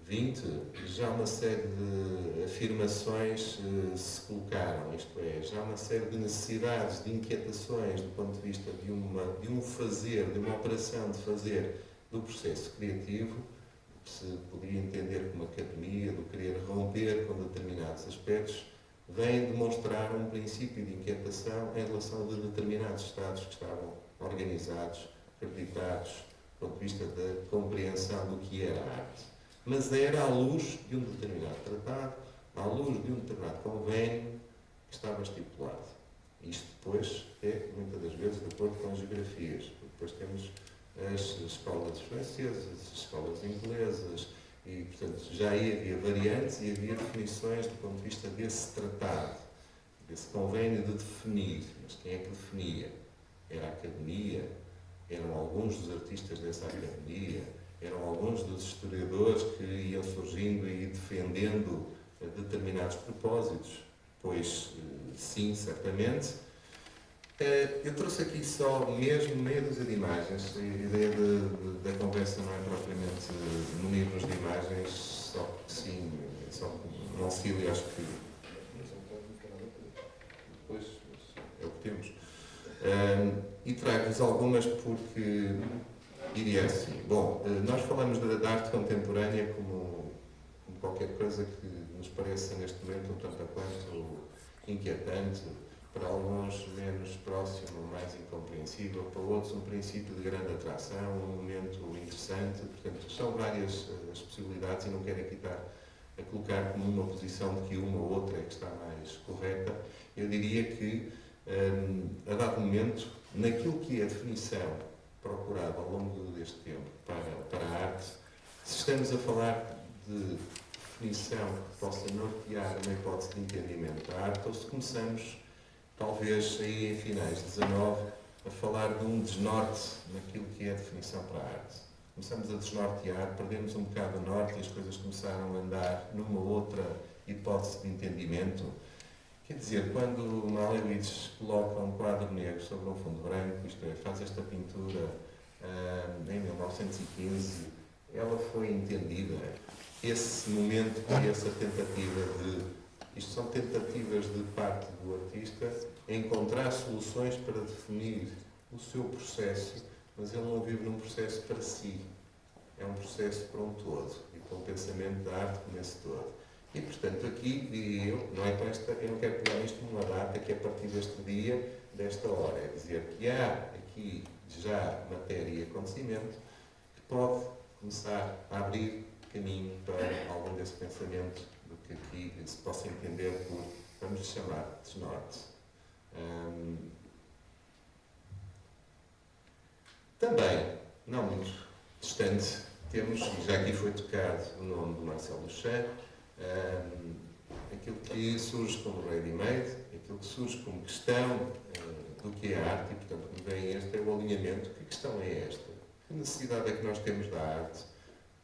XX, já uma série de afirmações se colocaram, isto é, já uma série de necessidades, de inquietações do ponto de vista de um fazer, de uma operação de fazer do processo criativo, que se poderia entender como academia, do querer romper com determinados aspectos, vem demonstrar um princípio de inquietação em relação a determinados estados que estavam organizados, acreditados, do ponto de vista da compreensão do que era a arte. Mas era à luz de um determinado tratado, à luz de um determinado convênio que estava estipulado. Isto depois é, muitas das vezes, de acordo com as geografias. Depois temos as escolas francesas, as escolas inglesas, e, portanto, já aí havia variantes e havia definições do ponto de vista desse tratado, desse convênio de definir. Mas quem é que definia? Era a academia, eram alguns dos artistas dessa academia, eram alguns dos historiadores que iam surgindo e defendendo determinados propósitos, pois sim, certamente. Eu trouxe aqui só mesmo meia dúzia de imagens. A ideia da conversa não é propriamente munir-nos de imagens, só que sim, só um auxílio, acho que depois é o que temos. E trago-vos algumas porque diria assim. Bom, nós falamos da arte contemporânea como qualquer coisa que nos pareça neste momento um tanto quanto inquietante, para alguns menos próximo, mais incompreensível, para outros um princípio de grande atração, um momento interessante. Portanto, são várias as possibilidades e não quero aqui estar a colocar como uma posição de que uma ou outra é que está mais correta. Eu diria que, a dado momento, naquilo que é a definição procurada ao longo deste tempo para a arte, se estamos a falar de definição que possa nortear uma hipótese de entendimento da arte, ou se começamos, talvez, aí em finais de 19, a falar de um desnorte naquilo que é a definição para a arte. Começamos a desnortear, perdemos um bocado o norte e as coisas começaram a andar numa outra hipótese de entendimento. Quer dizer, quando Malevich coloca um quadro negro sobre um fundo branco, isto é, faz esta pintura em 1915, ela foi entendida. Esse momento e essa tentativa isto são tentativas de parte do artista encontrar soluções para definir o seu processo, mas ele não vive num processo para si. É um processo para um todo e para um pensamento da arte como esse todo. E, portanto, aqui, digo eu, não é para eu não quero pegar isto numa data que é a partir deste dia, desta hora. É dizer que há aqui já matéria e acontecimento que pode começar a abrir caminho para algum desse pensamento do que aqui se possa entender por, vamos chamar, desnorte. Também, não muito distante, temos, e já aqui foi tocado o nome do Marcel Duchamp, aquilo que surge como ready-made, aquilo que surge como questão do que é a arte, e portanto, como vem este é o alinhamento. Que questão é esta? Que necessidade é que nós temos da arte?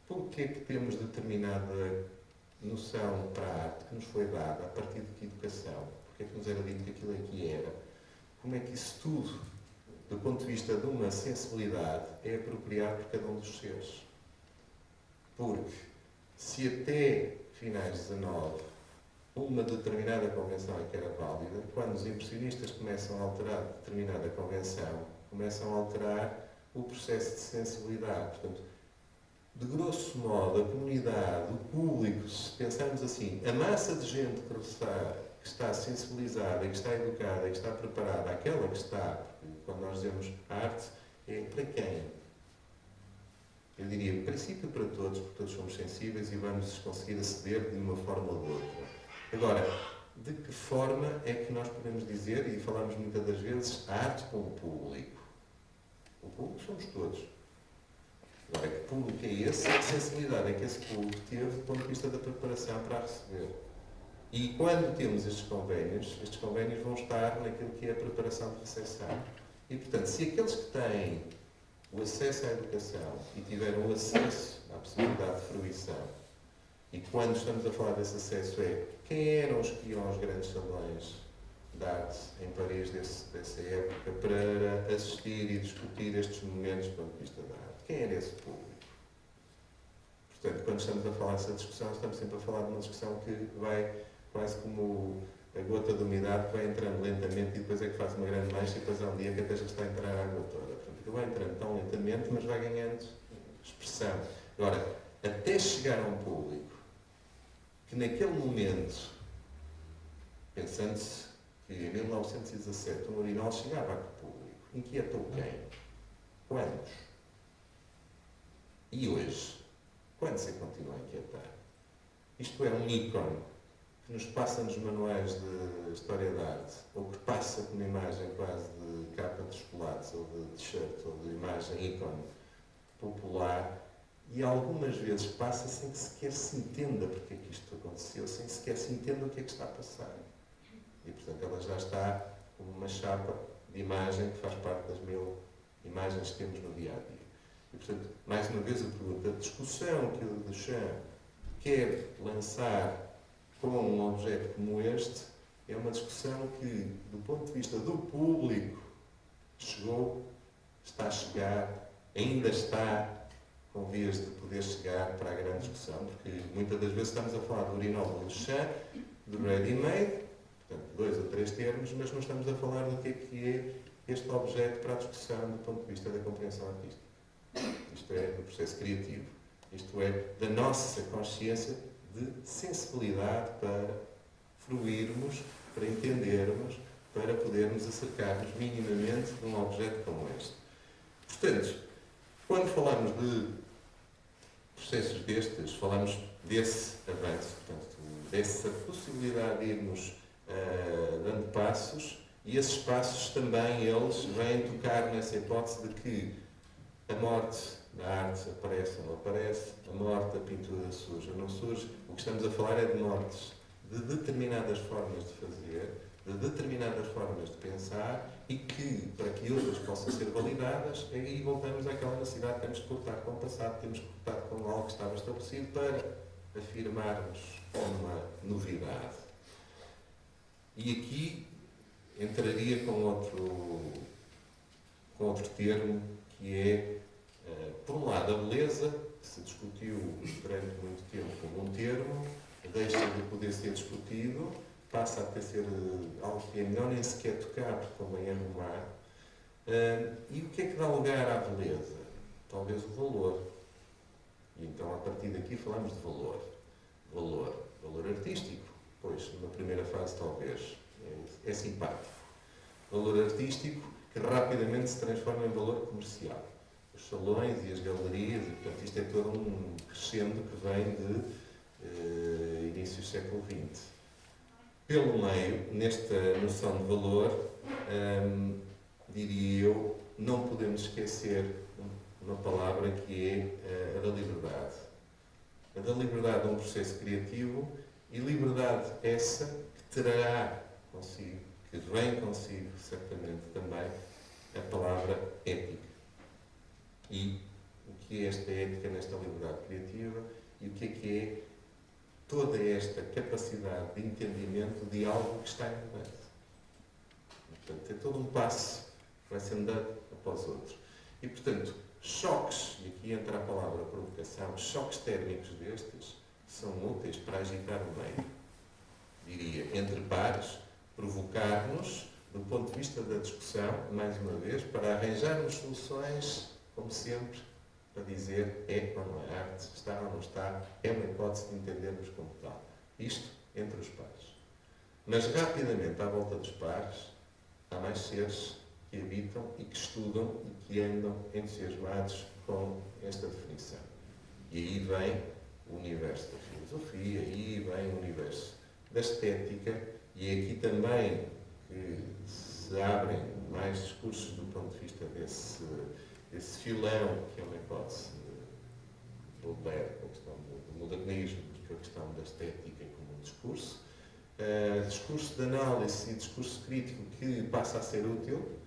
Porquê é que temos determinada noção para a arte que nos foi dada a partir de que educação? Porquê é que nos era dito que aquilo aqui era? Como é que isso tudo, do ponto de vista de uma sensibilidade, é apropriado por cada um dos seres? Porque se até finais de 19 uma determinada convenção é que era válida, quando os impressionistas começam a alterar determinada convenção, começam a alterar o processo de sensibilidade. Portanto, de grosso modo, a comunidade, o público, se pensarmos assim, a massa de gente que está sensibilizada, que está educada, que está preparada, aquela que está, porque quando nós dizemos arte, é para quem? Eu diria, em princípio, para todos, porque todos somos sensíveis e vamos conseguir aceder de uma forma ou de outra. Agora, de que forma é que nós podemos dizer, e falamos muitas das vezes, a arte com o público? O público somos todos. Agora, que público é esse? Que sensibilidade é que esse público teve do ponto de vista da preparação para a receber? E quando temos estes convénios vão estar naquilo que é a preparação de recepção. E, portanto, se aqueles que têm o acesso à educação e tiveram o acesso à possibilidade de fruição, e quando estamos a falar desse acesso é quem eram os que iam aos grandes salões de arte em Paris dessa época para assistir e discutir estes momentos do ponto de vista da arte? Quem era esse público? Portanto, quando estamos a falar dessa discussão, estamos sempre a falar de uma discussão que vai quase como a gota de umidade que vai entrando lentamente e depois é que faz uma grande mancha e depois há um dia que até já está a entrar a água toda. Portanto, vai entrando tão lentamente, mas vai ganhando expressão. Agora, até chegar a um público que naquele momento, pensando-se que em 1917 um urinol chegava a que público? Inquietou quem? Quantos? E hoje? Quantos é que continuam a inquietar? Isto é um ícone que nos passa nos manuais de História da Arte, ou que passa com uma imagem quase de capa de chocolates, ou de t-shirt, ou de imagem ícone popular, e algumas vezes passa sem que sequer se entenda porque é que isto aconteceu, sem que sequer se entenda o que é que está a passar. E, portanto, ela já está como uma chapa de imagem que faz parte das 1000 imagens que temos no dia-a-dia. E, portanto, mais uma vez a pergunta, a discussão que o Duchamp quer lançar com um objeto como este é uma discussão que, do ponto de vista do público, chegou, está a chegar, ainda está com vias de poder chegar para a grande discussão, porque muitas das vezes estamos a falar do urinol do Duchamp, do ready-made, portanto, 2 ou 3 termos, mas não estamos a falar do que é este objeto para a discussão do ponto de vista da compreensão artística. Isto é do processo criativo. Isto é da nossa consciência de sensibilidade para fruirmos, para entendermos, para podermos acercarmos minimamente de um objeto como este. Portanto, quando falamos de processos destes, falamos desse avanço, portanto, dessa possibilidade de irmos dando passos, e esses passos também, eles vêm tocar nessa hipótese de que a morte da arte aparece ou não aparece, a morte da pintura surge ou não surge. O que estamos a falar é de mortes de determinadas formas de fazer, de determinadas formas de pensar, e que, para que outras possam ser validadas, aí voltamos àquela necessidade, temos que cortar com o passado, temos que cortar com algo que estava estabelecido para afirmarmos uma novidade. E aqui entraria com outro termo, que é, por um lado, a beleza, que se discutiu durante muito tempo como um termo, deixa de poder ser discutido, passa a ter ser algo que é melhor nem sequer tocar, porque convém arrumar. E o que é que dá lugar à beleza? Talvez o valor. E então, a partir daqui, falamos de valor. Valor artístico, pois, numa primeira fase, talvez, é simpático. Valor artístico que rapidamente se transforma em valor comercial. Os salões e as galerias, e, portanto, isto é todo um crescendo que vem de início do século XX. Pelo meio, nesta noção de valor, diria eu, não podemos esquecer uma palavra que é a da liberdade. A da liberdade é um processo criativo, e liberdade essa que terá consigo, que vem consigo, certamente também, a palavra ética. E o que é esta ética nesta liberdade criativa, e o que é toda esta capacidade de entendimento de algo que está em mudança. Portanto, é todo um passo que vai sendo dado após outro. E, portanto, choques, e aqui entra a palavra provocação, choques térmicos destes são úteis para agitar o meio. Diria, entre pares, provocar-nos, do ponto de vista da discussão, mais uma vez, para arranjarmos soluções, como sempre, para dizer é ou não é arte, está ou não está, é uma hipótese de entendermos como tal. Isto entre os pares. Mas rapidamente, à volta dos pares, há mais seres que habitam e que estudam e que andam entusiasmados com esta definição. E aí vem o universo da filosofia, aí vem o universo da estética, e é aqui também que se abrem mais discursos do ponto de vista desse filão, que é uma hipótese do Baudelaire, a questão do modernismo, que é a questão da estética como um discurso. Discurso de análise e discurso crítico que passa a ser útil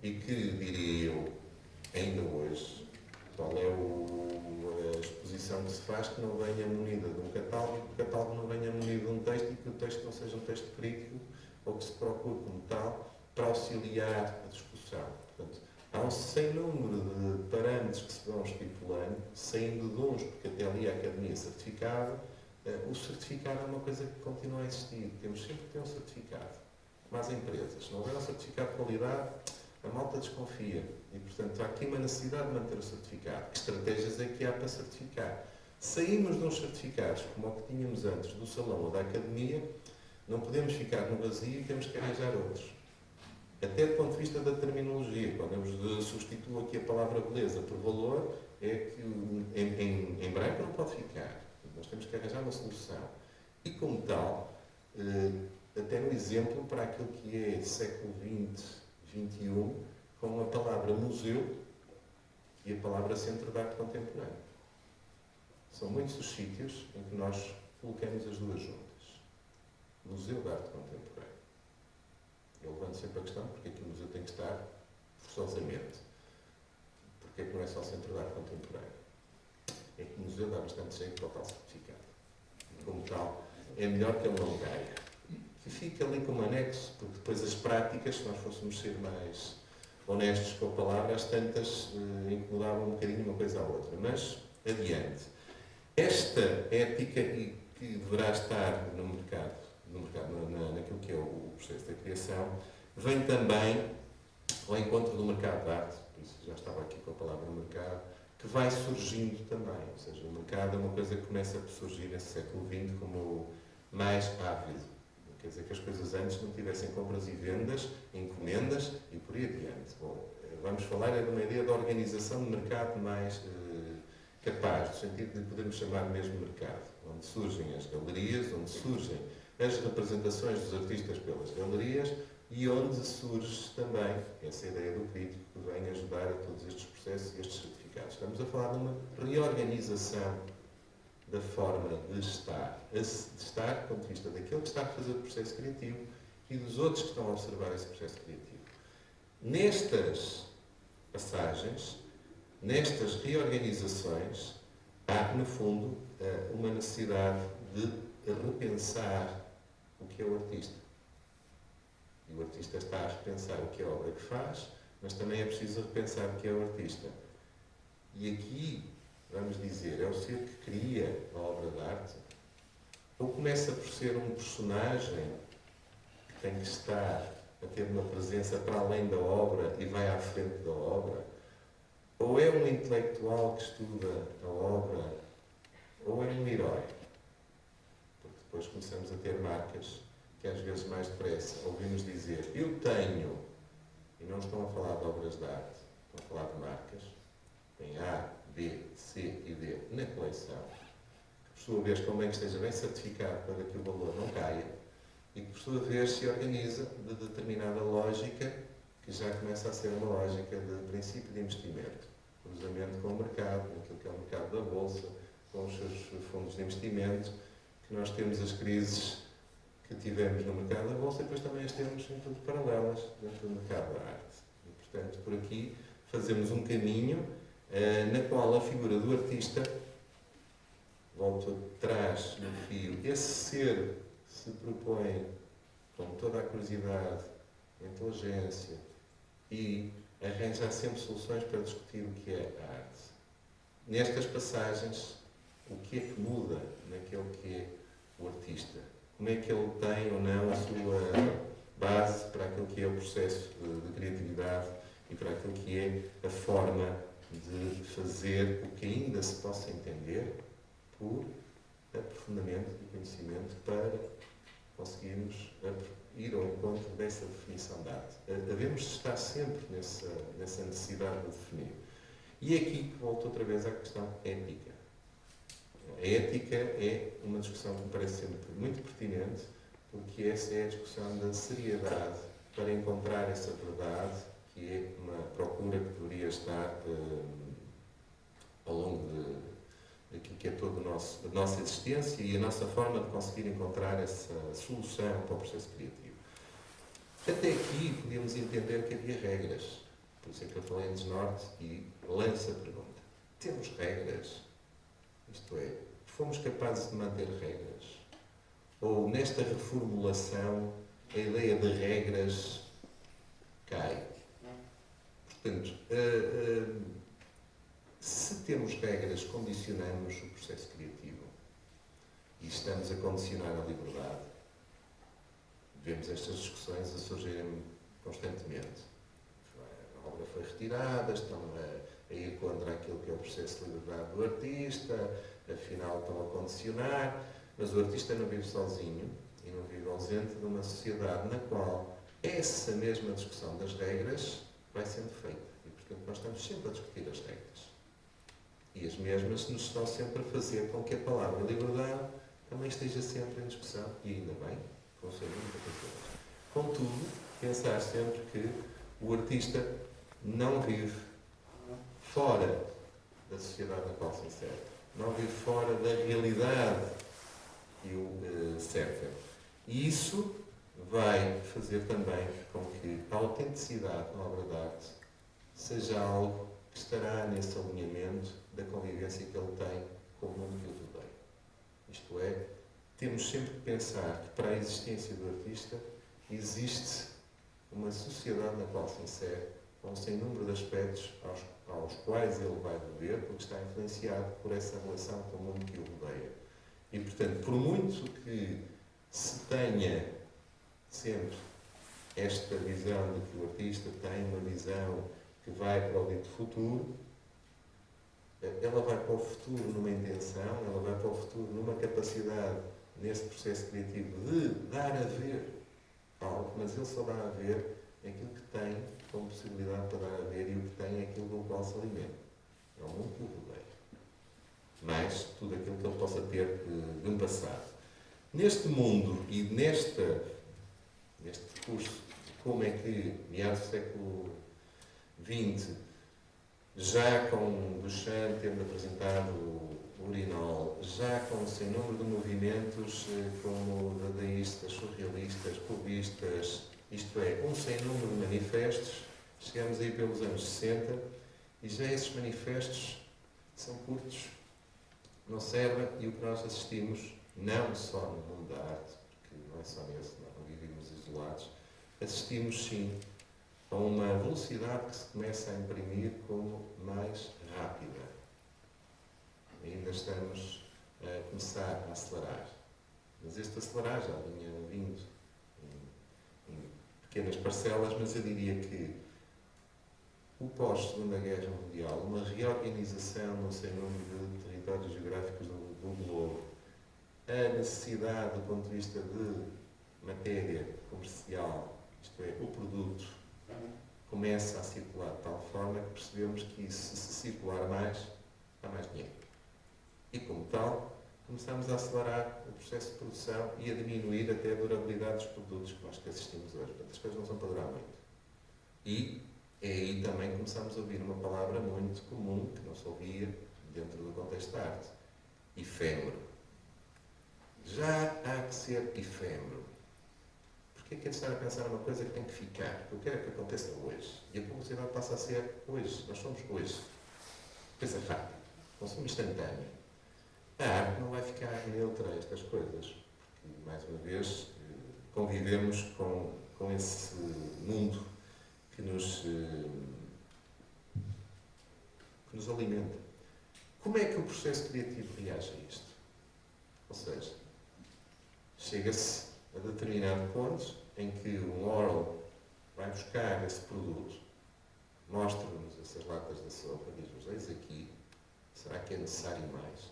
e que, diria eu, ainda hoje, qual é a exposição que se faz que não venha munida de um catálogo, que o catálogo não venha munido de um texto e que o texto não seja um texto crítico, ou que se procure como tal para auxiliar a discussão. Portanto, há um sem número de parâmetros que se vão estipulando, saindo de uns, porque até ali a Academia certificado, o certificado é uma coisa que continua a existir. Temos sempre que ter um certificado. Como as empresas. Se não houver um certificado de qualidade, a malta desconfia. E, portanto, há aqui uma necessidade de manter o certificado. Que estratégias é que há para certificar? Saímos de uns certificados, como o que tínhamos antes, do salão ou da academia, não podemos ficar no vazio e temos que arranjar outros. Até do ponto de vista da terminologia, quando eu substituo aqui a palavra beleza por valor, é que em branco não pode ficar. Nós temos que arranjar uma solução. E, como tal, até no exemplo para aquilo que é século XX, XXI, com a palavra museu e a palavra centro de arte contemporânea. São muitos os sítios em que nós colocamos as duas juntas. Museu de arte contemporânea. Eu levanto sempre a questão, porque aqui o museu tem que estar forçosamente. porque é que não é só o Centro de Arte Contemporâneo? É que o museu dá bastante jeito para o tal certificado. Como tal, é melhor que ele não caia. Que fique ali como anexo, porque depois as práticas, se nós fôssemos ser mais honestos com a palavra, as tantas incomodavam um bocadinho uma coisa à outra. Mas, adiante. Esta ética que deverá estar no mercado naquilo que é o processo da criação, vem também ao encontro do mercado de arte, por isso já estava aqui com a palavra mercado, que vai surgindo também. Ou seja, o mercado é uma coisa que começa a surgir nesse século XX como mais ávido. Quer dizer que as coisas antes não tivessem compras e vendas, encomendas e por aí adiante. Bom, vamos falar de uma ideia de organização de mercado mais capaz, no sentido de podermos chamar mesmo mercado, onde surgem as galerias, onde surgem as representações dos artistas pelas galerias e onde surge também essa ideia do crítico que vem ajudar a todos estes processos e estes certificados. Estamos a falar de uma reorganização da forma de estar do ponto de vista daquele que está a fazer o processo criativo e dos outros que estão a observar esse processo criativo. Nestas passagens, nestas reorganizações, há, no fundo, uma necessidade de repensar o que é o artista. E o artista está a repensar o que é a obra que faz, mas também é preciso repensar o que é o artista. E aqui, vamos dizer, é o ser que cria a obra de arte, ou começa por ser um personagem que tem que estar a ter uma presença para além da obra e vai à frente da obra, ou é um intelectual que estuda a obra, ou é um herói. Porque depois começamos a ter marcas que às vezes mais depressa ouvimos dizer eu tenho, e não estão a falar de obras de arte, estão a falar de marcas, tem A, B, C e D na coleção, que por sua vez convém que esteja bem certificado para que o valor não caia e que por sua vez se organiza de determinada lógica que já começa a ser uma lógica de princípio de investimento, cruzamento com o mercado, naquilo que é o mercado da Bolsa, com os seus fundos de investimento, que nós temos as crises que tivemos no mercado da Bolsa e depois também as temos em tudo paralelas dentro do mercado da arte. E, portanto, por aqui fazemos um caminho na qual a figura do artista, volta atrás no fio, esse ser se propõe com toda a curiosidade, a inteligência e arranjar sempre soluções para discutir o que é a arte. Nestas passagens, o que é que muda naquele que é o artista? Como é que ele tem ou não a sua base para aquilo que é o processo de criatividade e para aquilo que é a forma de fazer o que ainda se possa entender por aprofundamento do conhecimento para conseguirmos ir ao encontro dessa definição de arte. Devemos estar sempre nessa necessidade de definir. E é aqui que volto outra vez à questão ética. A ética é uma discussão que me parece sempre muito pertinente, porque essa é a discussão da seriedade para encontrar essa verdade, que é uma procura que deveria estar ao longo daquilo que é toda a nossa existência e a nossa forma de conseguir encontrar essa solução para o processo criativo. Até aqui podíamos entender que havia regras. Por isso é que eu falei em desnorte e lanço a pergunta. Temos regras? Isto é, fomos capazes de manter regras? Ou nesta reformulação a ideia de regras cai? Portanto, se temos regras, condicionamos o processo criativo e estamos a condicionar a liberdade. Vemos estas discussões a surgirem constantemente. A obra foi retirada, estão a ir contra aquilo que é o processo de liberdade do artista, afinal estão a condicionar, mas o artista não vive sozinho e não vive ausente de uma sociedade na qual essa mesma discussão das regras vai sendo feita. E, portanto, nós estamos sempre a discutir as regras. E as mesmas nos estão sempre a fazer com que a palavra liberdade também esteja sempre em discussão. E ainda bem, funciona muito bem. Contudo, pensar sempre que o artista não vive fora da sociedade na qual se insere. Não vive fora da realidade que o cerca. E isso vai fazer também com que a autenticidade na obra de arte seja algo que estará nesse alinhamento da convivência que ele tem com o mundo que o rodeia. Isto é, temos sempre que pensar que para a existência do artista existe uma sociedade na qual se insere, com um sem número de aspectos aos quais ele vai beber, porque está influenciado por essa relação com o mundo que o rodeia. E, portanto, por muito que se tenha sempre esta visão de que o artista tem uma visão que vai para o dito futuro, ela vai para o futuro numa intenção, ela vai para o futuro numa capacidade, nesse processo criativo, de dar a ver algo, mas ele só dá a ver aquilo que tem como possibilidade para dar a ver e o que tem é aquilo do qual se alimenta. É o mundo que o rodeia. Mais tudo aquilo que ele possa ter de um passado. Neste mundo e neste percurso de como é que, meados do século XX, já com Duchamp tendo apresentado o Urinol, já com sem número de movimentos como dadaístas, surrealistas, cubistas, isto é, um sem número de manifestos, chegamos aí pelos anos 60 e já esses manifestos são curtos, não servem, e o que nós assistimos, não só no mundo da arte, porque não é só nesse, não vivemos isolados, assistimos sim a uma velocidade que se começa a imprimir como mais rápida. Ainda estamos a começar a acelerar. Mas este acelerar já vinha vindo em pequenas parcelas, mas eu diria que o pós-Segunda Guerra Mundial, uma reorganização no sem número de territórios geográficos do globo, a necessidade do ponto de vista de matéria comercial, isto é, o produto, começa a circular de tal forma que percebemos que se circular mais, há mais dinheiro. E como tal, começamos a acelerar o processo de produção e a diminuir até a durabilidade dos produtos que nós assistimos hoje. Portanto, as coisas não são para durar muito. E é aí também começamos a ouvir uma palavra muito comum, que não se ouvia dentro do contexto da arte. Efêmero. Já há que ser efêmero. Porquê que é de estar a pensar numa coisa que tem que ficar? Que eu quero que aconteça hoje. E a publicidade passa a ser hoje. Nós somos hoje. Coisa rápida. Consumo instantâneo. A arte não vai ficar neutra a estas coisas. Porque, mais uma vez, convivemos com esse mundo que nos alimenta. Como é que o processo criativo reage a isto? Ou seja, chega-se a determinado ponto em que o Oral vai buscar esse produto, mostra-nos essas latas da sopa, diz-nos, eis aqui, será que é necessário mais?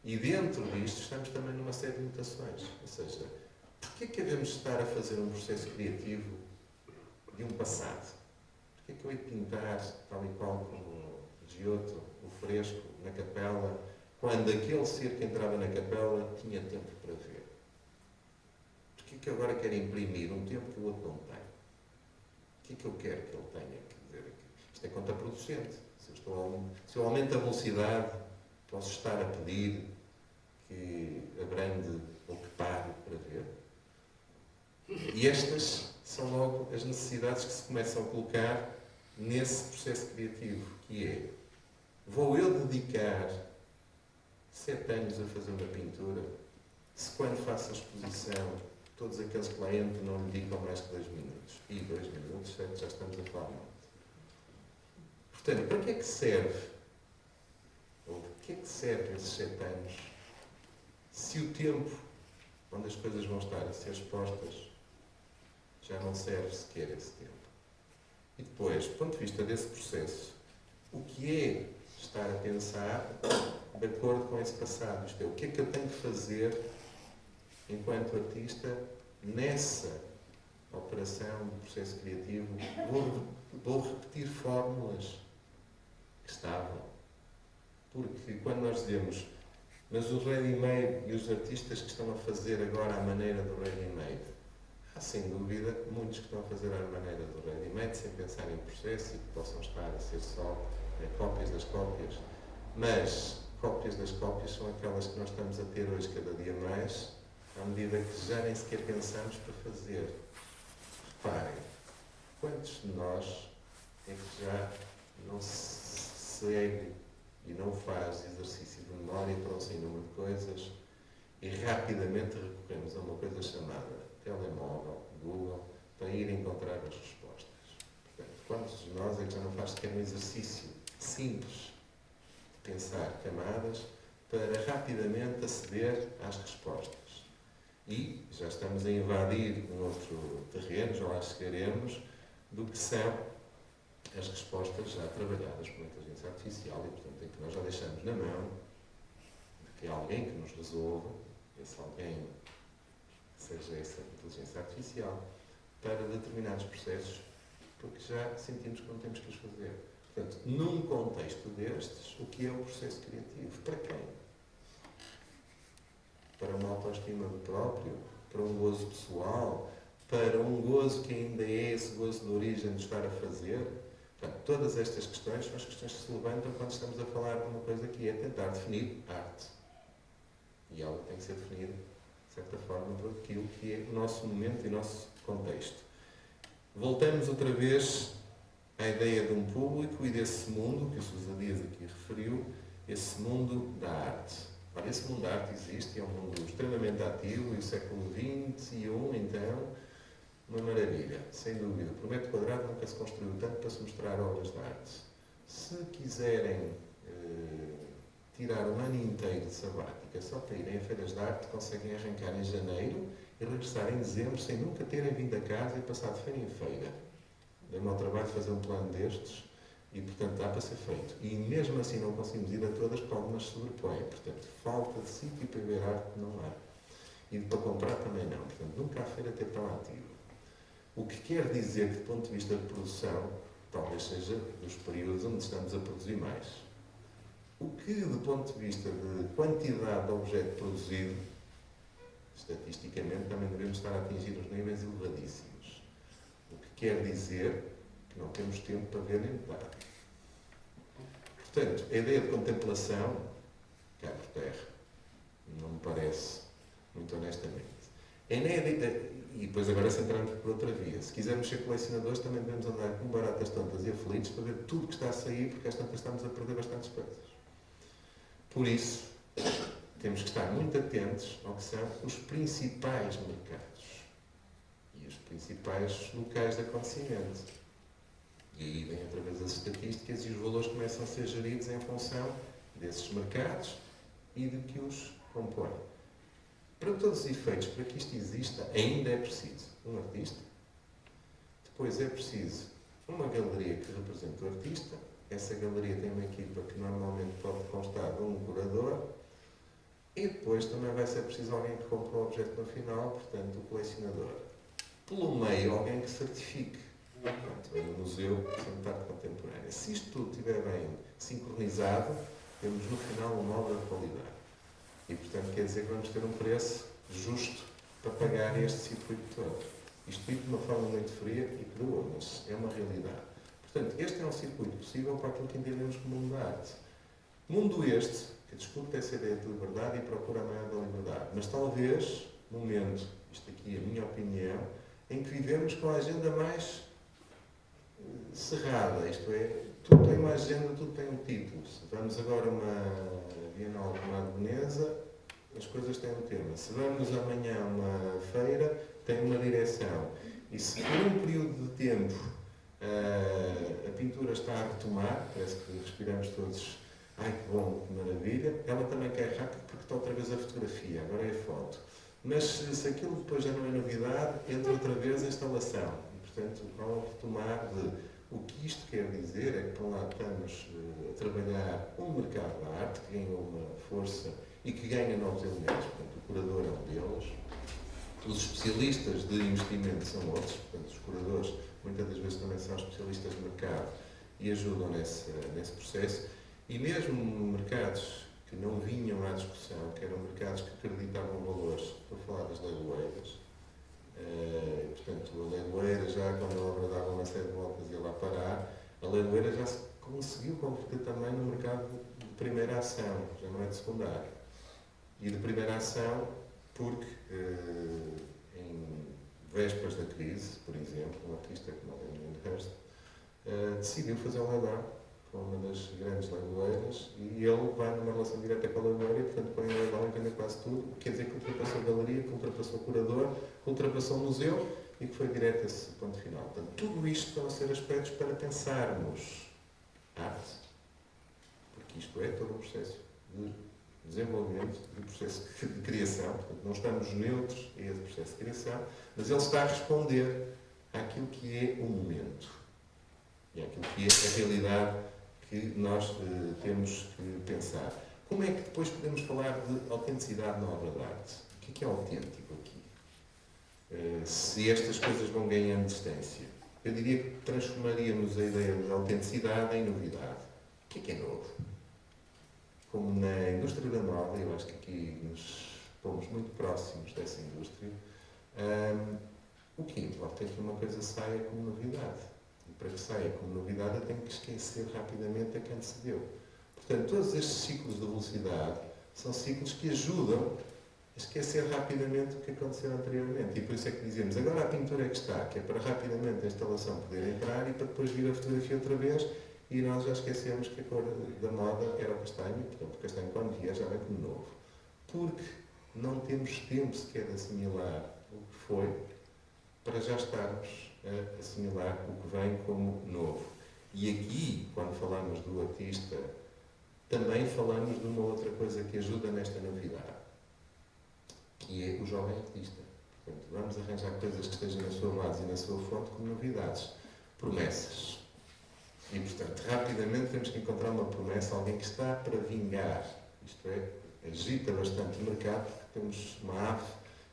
E dentro disto estamos também numa série de mutações. Ou seja, porquê que devemos estar a fazer um processo criativo de um passado? Porquê que eu hei de pintar, tal e qual como o Giotto, o fresco, na capela, quando aquele ser que entrava na capela tinha tempo para ver? Porquê que agora quero imprimir um tempo que o outro não tem? O que é que eu quero que ele tenha? Quer dizer, isto é contraproducente. Se eu aumento a velocidade, posso estar a pedir que abrande ou que pare para ver. E estas são logo as necessidades que se começam a colocar nesse processo criativo, que é, vou eu dedicar 7 anos a fazer uma pintura, se quando faço a exposição, todos aqueles que lá entram não lhe dedicam mais que 2 minutos. E 2 minutos, já estamos a falar muito. Portanto, para que é que serve? Ou de que é que servem esses 7 anos? Se o tempo onde as coisas vão estar a ser expostas já não serve sequer esse tempo. E depois, do ponto de vista desse processo, o que é estar a pensar de acordo com esse passado? Isto é, o que é que eu tenho que fazer enquanto artista nessa operação do processo criativo? Vou repetir fórmulas que estavam. Porque quando nós dizemos, mas o ready-made e os artistas que estão a fazer agora à maneira do ready-made, há sem dúvida muitos que estão a fazer à maneira do ready-made sem pensar em processo e que possam estar a ser só cópias das cópias. Mas cópias das cópias são aquelas que nós estamos a ter hoje cada dia mais, à medida que já nem sequer pensamos para fazer. Reparem, quantos de nós é que já não se segue e não faz exercício de memória para um sem número de coisas e rapidamente recorremos a uma coisa chamada telemóvel, Google, para ir encontrar as respostas. Portanto, quantos de nós é que já não faz sequer um exercício simples de pensar camadas para rapidamente aceder às respostas? E já estamos a invadir um outro terreno, já lá chegaremos, do que são as respostas já trabalhadas por inteligência artificial e, portanto, em que nós já deixamos na mão de que há alguém que nos resolva, esse alguém seja essa inteligência artificial, para determinados processos, porque já sentimos que não temos que os fazer. Portanto, num contexto destes, o que é o processo criativo? Para quem? Para uma autoestima do próprio? Para um gozo pessoal? Para um gozo que ainda é esse gozo de origem de estar a fazer? Portanto, todas estas questões são as questões que se levantam quando estamos a falar de uma coisa que é tentar definir arte. E ela tem que ser definida, de certa forma, por aquilo que é o nosso momento e o nosso contexto. Voltamos outra vez à ideia de um público e desse mundo, que o Sousa Dias aqui referiu, esse mundo da arte. Ora, esse mundo da arte existe, é um mundo extremamente ativo, e o século XXI, então, uma maravilha, sem dúvida. Por metro quadrado nunca se construiu tanto para se mostrar obras de arte. Se quiserem tirar um ano inteiro de sabática só para irem a feiras de arte, conseguem arrancar em janeiro e regressar em dezembro sem nunca terem vindo a casa e passar de feira em feira. Dá-me ao trabalho de fazer um plano destes e, portanto, dá para ser feito. E mesmo assim não conseguimos ir a todas porque algumas se sobrepõem. Portanto, falta de sítio para ver arte não há. E para comprar também não. Portanto, nunca a feira teve tão ativa. O que quer dizer que, do ponto de vista de produção, talvez seja dos períodos onde estamos a produzir mais. O que, do ponto de vista de quantidade de objeto produzido, estatisticamente também devemos estar a atingir os níveis elevadíssimos. O que quer dizer que não temos tempo para ver nem notar. Portanto, a ideia de contemplação cai por terra. Não me parece, muito honestamente. E depois agora centramos por outra via. Se quisermos ser colecionadores, também devemos andar com baratas tontas e aflitos para ver tudo que está a sair, porque às tantas estamos a perder bastantes coisas. Por isso, temos que estar muito atentos ao que são os principais mercados e os principais locais de acontecimento. E aí vem através das estatísticas e os valores começam a ser geridos em função desses mercados e de que os compõem. Para todos os efeitos, para que isto exista, ainda é preciso um artista, depois é preciso uma galeria que represente o artista, essa galeria tem uma equipa que normalmente pode constar de um curador, e depois também vai ser preciso alguém que compre o objeto no final, portanto, o colecionador. Pelo meio, alguém que certifique. Portanto, o Museu de Arte Contemporânea. Se isto tudo estiver bem sincronizado, temos no final uma obra de qualidade. E, portanto, quer dizer que vamos ter um preço justo para pagar este circuito todo. Isto dito de uma forma muito fria e crua, mas é uma realidade. Portanto, este é um circuito possível para aquilo que entendemos como mundo da arte. Mundo este que discute essa ideia de liberdade e procura a maior da liberdade. Mas talvez, momento, isto aqui é a minha opinião, em que vivemos com a agenda mais cerrada, isto é, tudo tem uma agenda, tudo tem um título. Se vamos agora a uma Bienal de uma Veneza, as coisas têm um tema. Se vamos amanhã a uma feira, tem uma direção. E se por um período de tempo a pintura está a retomar, parece que respiramos todos, ai que bom, que maravilha, ela também quer rápido porque está outra vez a fotografia, agora é a foto. Mas se aquilo depois já não é novidade, entra outra vez a instalação. E, portanto, ao retomar de o que isto quer dizer é que, por um lado, estamos a trabalhar um mercado da arte que ganha uma força e que ganha novos elementos. Portanto, o curador é um deles. Os especialistas de investimento são outros. Portanto, os curadores, muitas das vezes, também são especialistas de mercado e ajudam nesse processo. E mesmo mercados que não vinham à discussão, que eram mercados que acreditavam valores, estou a falar das leiloeiras. Portanto, a leiloeira já, quando a obra dava uma série de voltas, ia lá parar. A leiloeira já se conseguiu converter também no mercado de primeira ação, já não é de secundário. E de primeira ação porque, em vésperas da crise, por exemplo, um artista como o Damien Hirst decidiu fazer um leilão com uma das grandes leiloeiras, e ele vai numa relação direta com a leiloeira e, portanto, põe a leilão e vende quase tudo. Quer dizer que ultrapassou a galeria, que ultrapassou o curador, que ultrapassou o museu e que foi direto a esse ponto final. Portanto, tudo isto estão a ser aspectos para pensarmos arte, porque isto é todo um processo de desenvolvimento, de processo de criação. Portanto, não estamos neutros a esse processo de criação, mas ele está a responder àquilo que é o momento e àquilo que é a realidade que nós temos que pensar. Como é que depois podemos falar de autenticidade na obra de arte? O que é autêntico aqui? Se estas coisas vão ganhando distância, eu diria que transformaríamos a ideia de autenticidade em novidade. O que é novo? Como na indústria da moda, eu acho que aqui nos pomos muito próximos dessa indústria, o que importa é que uma coisa saia como novidade. E para que saia como novidade, eu tenho que esquecer rapidamente a quem antecedeu. Portanto, todos estes ciclos de velocidade são ciclos que ajudam a esquecer rapidamente o que aconteceu anteriormente. E por isso é que dizemos, agora a pintura é que está, que é para rapidamente a instalação poder entrar e para depois vir a fotografia outra vez, e nós já esquecemos que a cor da moda era o castanho, portanto, o castanho quando vier já vem como novo. Porque não temos tempo sequer de assimilar o que foi, para já estarmos a assimilar o que vem como novo. E aqui, quando falamos do artista, também falamos de uma outra coisa que ajuda nesta novidade, que é o jovem artista. Portanto, vamos arranjar coisas que estejam na sua base e na sua fonte como novidades. Promessas. E, portanto, rapidamente temos que encontrar uma promessa, alguém que está para vingar. Isto é, agita bastante o mercado, porque temos uma ave,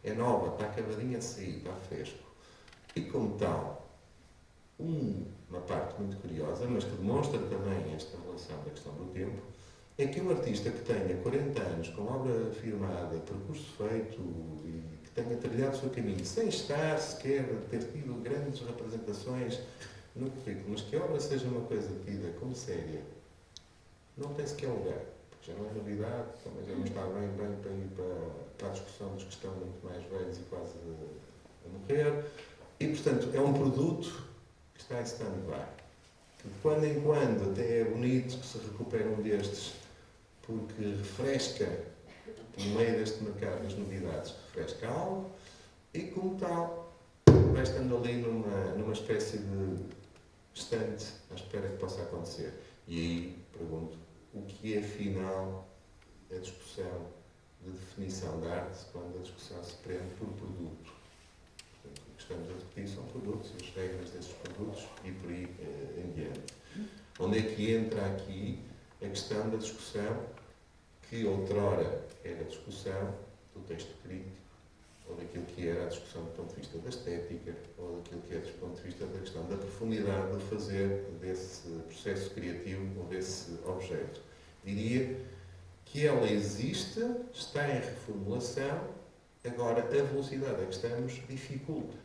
é nova, está acabadinha de sair, está fresco. E como tal, uma parte muito curiosa, mas que demonstra também esta relação da questão do tempo, é que um artista que tenha 40 anos, com obra firmada, percurso feito e que tenha trilhado o seu caminho, sem estar sequer ter tido grandes representações no currículo, mas que a obra seja uma coisa tida como séria, não tem sequer lugar, porque já não é novidade, também já não está bem para ir para a discussão dos que estão muito mais velhos e quase a morrer. E, portanto, é um produto que está em stand-by. De quando em quando até é bonito que se recupere um destes, porque refresca, no meio deste mercado das novidades, refresca algo, e como tal, vai estando ali numa espécie de estante à espera que possa acontecer. E aí, pergunto, o que é, afinal, a discussão de definição da arte, quando a discussão se prende por produto? Portanto, o que estamos a discutir são produtos e as regras desses produtos e por aí em diante. Onde é que entra aqui a questão da discussão que outrora era a discussão do texto crítico, ou daquilo que era a discussão do ponto de vista da estética, ou daquilo que é do ponto de vista da questão da profundidade do fazer desse processo criativo ou desse objeto. Diria que ela existe, está em reformulação, agora a velocidade a que estamos dificulta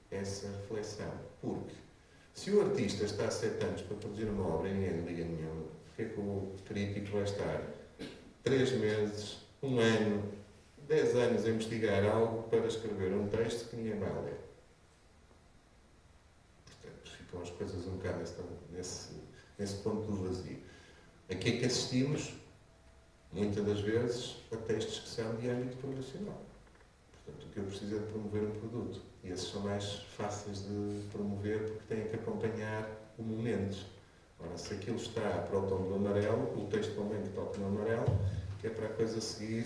essa reflexão. Porque se o artista está há 7 anos para produzir uma obra e ninguém liga nenhuma, porque é que o crítico vai estar 3 meses, 1 ano, 10 anos a investigar algo para escrever um texto que ninguém vai ler? Portanto, ficam as coisas um bocado nesse ponto do vazio. A que é que assistimos? Muitas das vezes a textos que são de âmbito promocional. Portanto, o que eu preciso é de promover um produto. E esses são mais fáceis de promover porque têm que acompanhar o momento. Ora, se aquilo está para o tom do amarelo, o texto convém que toque no amarelo, que é para a coisa seguir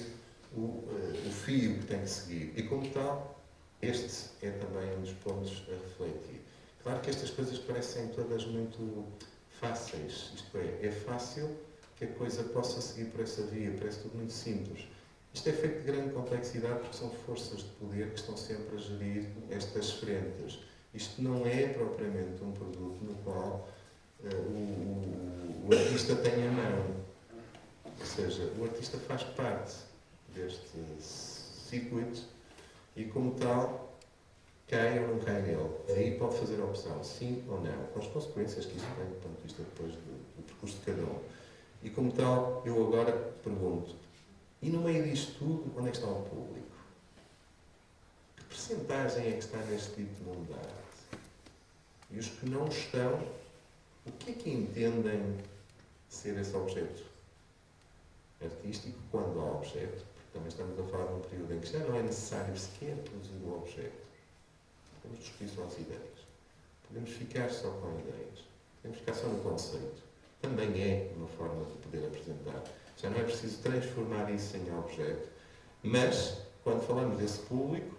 o fio que tem que seguir. E como tal, este é também um dos pontos a refletir. Claro que estas coisas parecem todas muito fáceis. Isto é fácil que a coisa possa seguir por essa via, parece tudo muito simples. Isto é feito de grande complexidade porque são forças de poder que estão sempre a gerir estas frentes. Isto não é propriamente um produto no qual o artista tem a mão. Ou seja, o artista faz parte deste circuito e, como tal, cai ou não cai nele. Aí pode fazer a opção, sim ou não, com as consequências que isso tem do ponto de vista depois do percurso de cada um. E, como tal, eu agora pergunto, e no meio disto tudo, onde é que está o público? Que percentagem é que está neste tipo de mundo da arte? E os que não estão, O que é que entendem ser esse objeto artístico quando há objeto? Porque também estamos a falar de um período em que já não é necessário sequer produzir o objeto. Podemos discutir só as ideias. Podemos ficar só com ideias. Podemos ficar só no conceito. Também é uma forma de poder apresentar. Já não é preciso transformar isso em objeto. Mas, quando falamos desse público,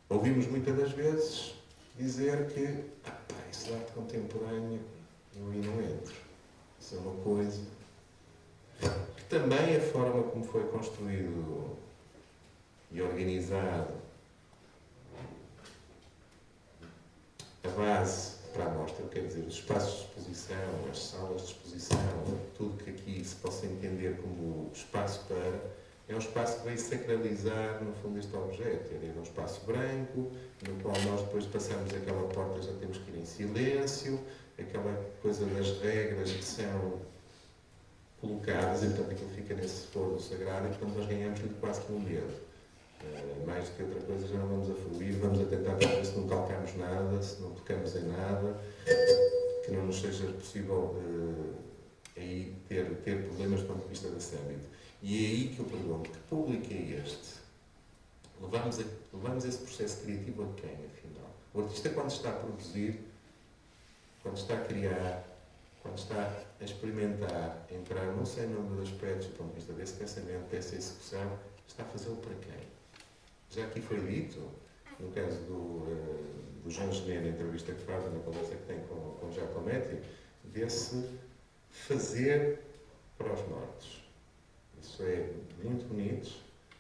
ouvimos muitas das vezes dizer que isso é arte contemporânea, eu aí não entro. Isso é uma coisa que também a forma como foi construído e organizado a base para a mostra, quer dizer, os espaços de exposição, as salas de exposição, tudo que aqui se possa entender como espaço para, é um espaço que veio sacralizar, no fundo, este objeto. É um espaço branco, no qual nós depois passamos aquela porta, já temos que ir em silêncio, aquela coisa das regras que são colocadas, e portanto aquilo fica nesse foro sagrado, e portanto nós ganhamos-lhe quase que um medo. Mais do que outra coisa, já não vamos a fluir, vamos a tentar ver se não calcamos nada, se não tocamos em nada, que não nos seja possível aí ter problemas do ponto de vista desse âmbito. E é aí que eu pergunto, que público é este? Levamos esse processo criativo a quem, afinal? O artista, quando está a produzir, quando está a criar, quando está a experimentar, a entrar não sei número de aspectos do ponto de vista desse pensamento, dessa execução, está a fazê-lo para quem? Já aqui foi dito, no caso do João Gené, na entrevista que faz, na conversa que tem com o Giacometti, desse fazer para os mortos. Isso é muito bonito,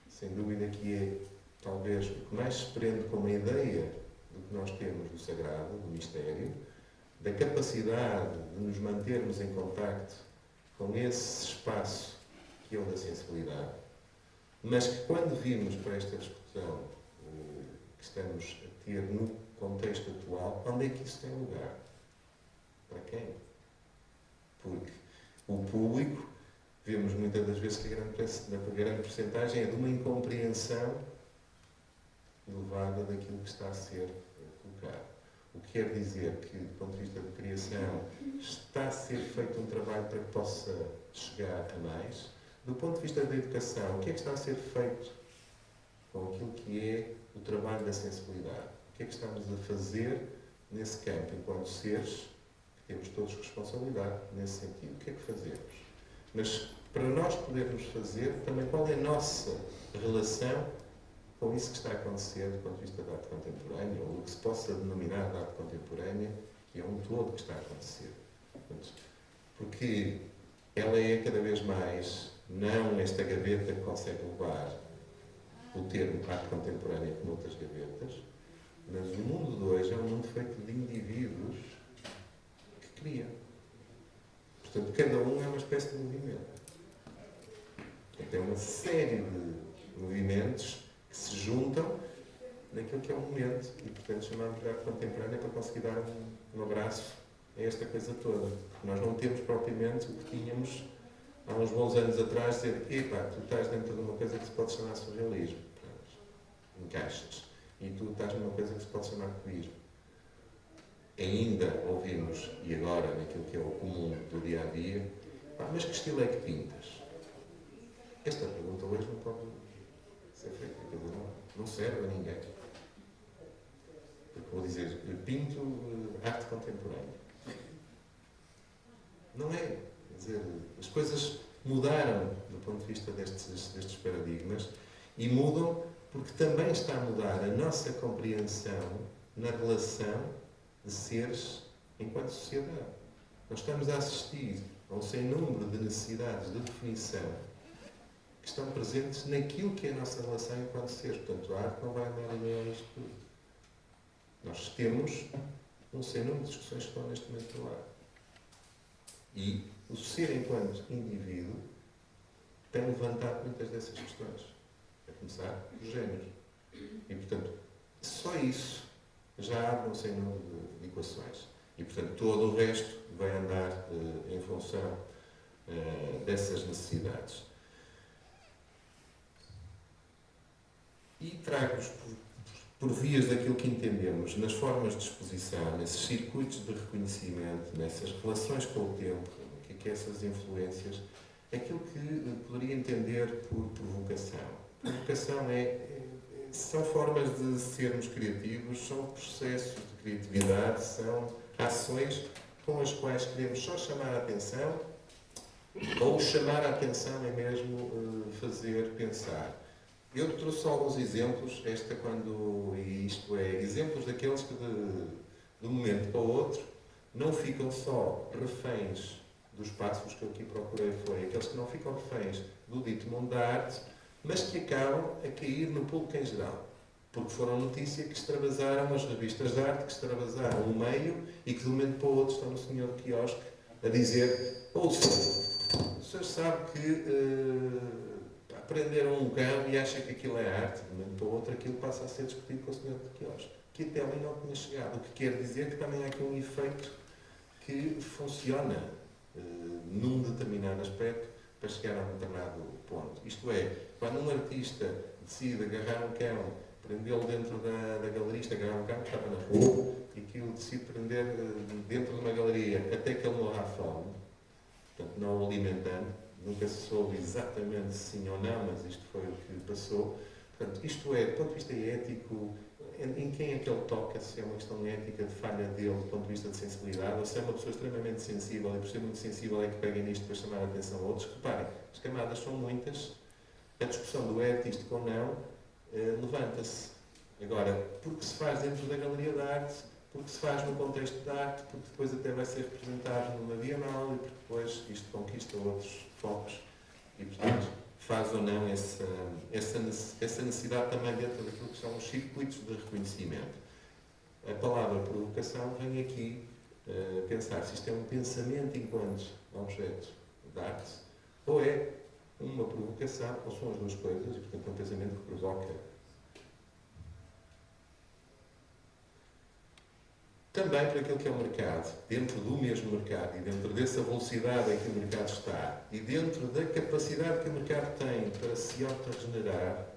sem dúvida que é talvez o que mais se prende com uma ideia do que nós temos do sagrado, do mistério, da capacidade de nos mantermos em contacto com esse espaço que é o da sensibilidade, mas que quando vimos para esta discussão que estamos a ter no contexto atual, onde é que isso tem lugar? Para quem? Porque o público, vemos muitas das vezes que a grande percentagem é de uma incompreensão elevada daquilo que está a ser colocado. O que quer dizer que, do ponto de vista de criação, está a ser feito um trabalho para que possa chegar a mais. Do ponto de vista da educação, o que é que está a ser feito com aquilo que é o trabalho da sensibilidade? O que é que estamos a fazer nesse campo, enquanto seres que temos todos responsabilidade nesse sentido? O que é que fazemos? Mas, para nós podermos fazer, também qual é a nossa relação com isso que está a acontecer do ponto de vista da arte contemporânea, ou o que se possa denominar de arte contemporânea, que é um todo que está a acontecer. Porque ela é cada vez mais, não esta gaveta que consegue levar o termo arte contemporânea como outras gavetas, mas o mundo de hoje é um mundo feito de indivíduos que criam. Portanto, cada um é uma espécie de movimento. Tem uma série de movimentos que se juntam naquilo que é o momento e, portanto, chamamos de arte contemporânea para conseguir dar um abraço a esta coisa toda. Porque nós não temos propriamente o que tínhamos há uns bons anos atrás, dizer, epá, tu estás dentro de uma coisa que se pode chamar surrealismo, encaixes, e tu estás numa coisa que se pode chamar cubismo. Ainda ouvimos, e agora naquilo que é o comum do dia-a-dia, mas que estilo é que pintas? Esta pergunta hoje não pode ser feita, quer dizer, não serve a ninguém. Porque vou dizer, pinto arte contemporânea. Não é. Quer dizer, as coisas mudaram do ponto de vista destes paradigmas e mudam porque também está a mudar a nossa compreensão na relação de seres enquanto sociedade. Nós estamos a assistir a um sem número de necessidades de definição que estão presentes naquilo que é a nossa relação enquanto seres. Portanto, a arte não vai andar em isto tudo. Nós temos um sem número de discussões que estão neste momento no ar. E o ser enquanto indivíduo tem levantado muitas dessas questões. A começar os géneros. E, portanto, só isso já abre um sem número de equações. E, portanto, todo o resto vai andar em função dessas necessidades. E trago-vos, por vias daquilo que entendemos, nas formas de exposição, nesses circuitos de reconhecimento, nessas relações com o tempo, o que é essas influências, aquilo que poderia entender por provocação. Provocação são formas de sermos criativos, são processos de criatividade, são ações com as quais queremos só chamar a atenção, ou chamar a atenção é mesmo fazer pensar. Eu trouxe alguns exemplos, exemplos daqueles que de um momento para o outro não ficam só reféns dos passos que eu aqui procurei, foi aqueles que não ficam reféns do dito mundo da arte, mas que acabam a cair no público em geral. Porque foram notícia que extravasaram as revistas de arte, que extravasaram o meio e que de um momento para o outro estão no senhor do quiosque a dizer: ouça, o senhor sabe que prenderam um cão e acha que aquilo é arte, de um momento para o outro aquilo passa a ser discutido com o senhor do quiosque, que até ali não tinha chegado. O que quer dizer que também há aqui um efeito que funciona num determinado aspecto para chegar a um determinado ponto. Isto é, quando um artista decide agarrar um cão, prendê-lo dentro da galeria, agarrar um cão que estava na rua, e aquilo decide prender dentro de uma galeria até que ele morra à fome, portanto não o alimentando, nunca se soube exatamente se sim ou não, mas isto foi o que passou. Portanto, isto é, do ponto de vista ético, em quem é que ele toca, se é uma questão ética de falha dele, do ponto de vista de sensibilidade, ou se é uma pessoa extremamente sensível, e por ser muito sensível é que pega nisto para chamar a atenção a outros. Reparem, as camadas são muitas, a discussão do é artístico ou não levanta-se. Agora, porque se faz dentro da galeria de arte, porque se faz no contexto da arte, porque depois até vai ser representado numa bienal e porque depois isto conquista outros focos e, portanto, faz ou não essa necessidade também dentro daquilo que são os circuitos de reconhecimento. A palavra provocação vem aqui pensar se isto é um pensamento enquanto objeto de arte ou é uma provocação, ou são as duas coisas, e portanto é um pensamento que provoca. Também para aquilo que é o mercado, dentro do mesmo mercado e dentro dessa velocidade em que o mercado está e dentro da capacidade que o mercado tem para se autorregenerar,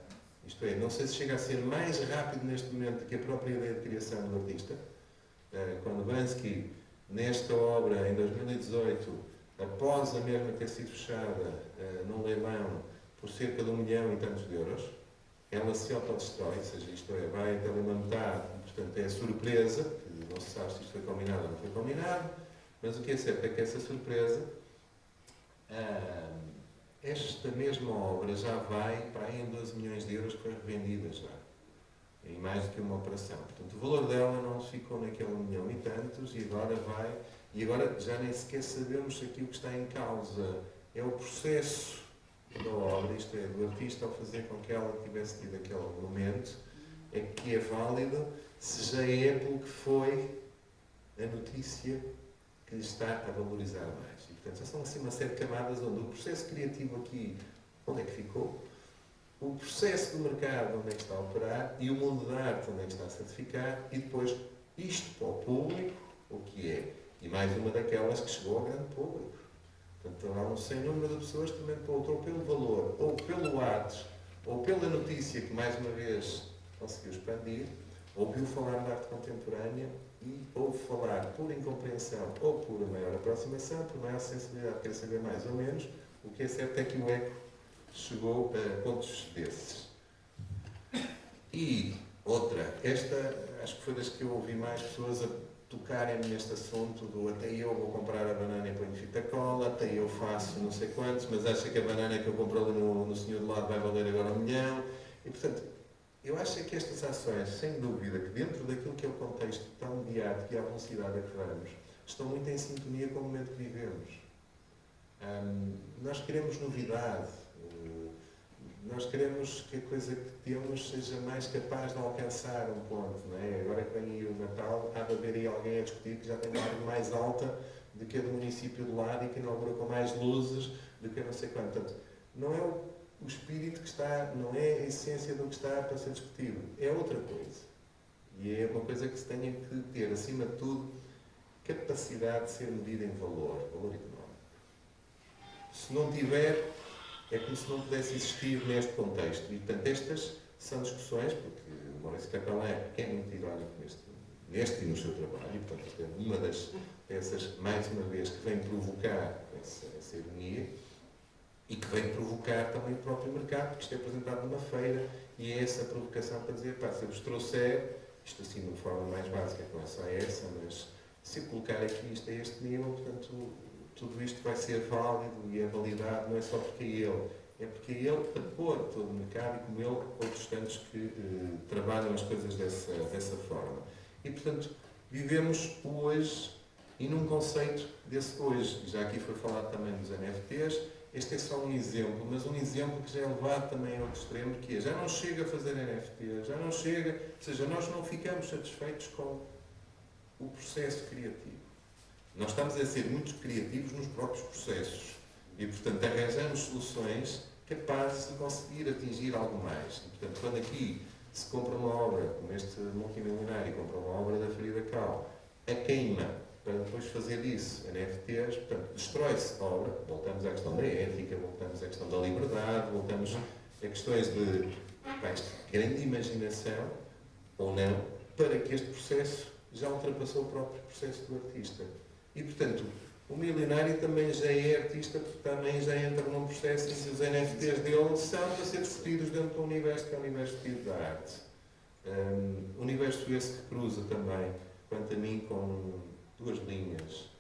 isto é, não sei se chega a ser mais rápido neste momento do que a própria ideia de criação do artista. Quando Bansky, nesta obra, em 2018, após a mesma ter sido fechada num leilão por cerca de 1 milhão e tantos de euros, ela se autodestrói, ou seja, isto é, vai até uma metade, portanto é surpresa, não se sabe se isto foi combinado ou não foi combinado, mas o que é certo é que essa surpresa, esta mesma obra já vai para aí em 12 milhões de euros que foi revendida já, em mais do que uma operação. Portanto, o valor dela não ficou naquele 1 milhão e tantos e agora vai, e agora já nem sequer sabemos se aquilo que está em causa é o processo da obra, isto é, do artista ao fazer com que ela tivesse tido aquele momento, é que é válido, se já é pelo que foi a notícia que lhe está a valorizar mais. E, portanto, já são assim uma série de camadas onde o processo criativo aqui, onde é que ficou, o processo do mercado, onde é que está a operar, e o mundo da arte, onde é que está a certificar, e depois isto para o público, o que é, e mais uma daquelas que chegou ao grande público. Portanto, há um sem número de pessoas que também para outro, ou pelo valor, ou pelo ato, ou pela notícia que mais uma vez conseguiu expandir, ouviu falar da arte contemporânea e ouve falar por incompreensão ou por maior aproximação, por maior sensibilidade, quer saber mais ou menos. O que é certo é que o eco chegou a pontos desses. E outra, esta acho que foi das que eu ouvi mais pessoas a tocarem neste assunto do até eu vou comprar a banana e ponho fita cola, até eu faço não sei quantos, mas acha que a banana que eu compro ali no senhor do lado vai valer agora 1 milhão. E portanto, eu acho que estas ações, sem dúvida, que dentro daquilo que é o contexto tão mediático e à velocidade a que vamos, estão muito em sintonia com o momento que vivemos. Nós queremos novidade, nós queremos que a coisa que temos seja mais capaz de alcançar um ponto, não é? Agora que vem aí o Natal, há de haver aí alguém a discutir que já tem uma árvore mais alta do que a do município do lado e que inaugura com mais luzes do que eu não sei quanto. Portanto, não é o espírito que está, não é a essência do que está para ser discutido, é outra coisa. E é uma coisa que se tenha que ter, acima de tudo, capacidade de ser medida em valor económico. Se não tiver, é como se não pudesse existir neste contexto. E, portanto, estas são discussões, porque o Maurício Capelã é muito irónico neste e no seu trabalho, e portanto é uma das peças, mais uma vez, que vem provocar essa ironia e que vem provocar também o próprio mercado, porque isto é apresentado numa feira e é essa provocação para dizer, pá, se eu vos trouxer, isto assim de uma forma mais básica, não é só essa, mas se eu colocar aqui isto a este nível, portanto, tudo isto vai ser válido e a validade não é só porque é ele, é porque é ele a pôr todo o mercado e como ele, outros tantos que trabalham as coisas dessa forma. E, portanto, vivemos o hoje e num conceito desse hoje. Já aqui foi falado também dos NFTs. Este é só um exemplo, mas um exemplo que já é levado também ao outro extremo, que é, já não chega a fazer NFTs, já não chega, ou seja, nós não ficamos satisfeitos com o processo criativo. Nós estamos a ser muito criativos nos próprios processos e, portanto, arranjamos soluções capazes de conseguir atingir algo mais. E, portanto, quando aqui se compra uma obra, como este multimilionário compra uma obra da Frida Kahlo, a queima para depois fazer disso NFTs, portanto, destrói-se a obra, voltamos à questão da ética, voltamos à questão da liberdade, voltamos a questões de grande imaginação, ou não, para que este processo já ultrapassou o próprio processo do artista. E, portanto, o milionário também já é artista, porque também já entra num processo em que os NFTs dele são para ser discutidos dentro do universo que é o universo da arte. Universo esse que cruza também, quanto a mim, com duas linhas.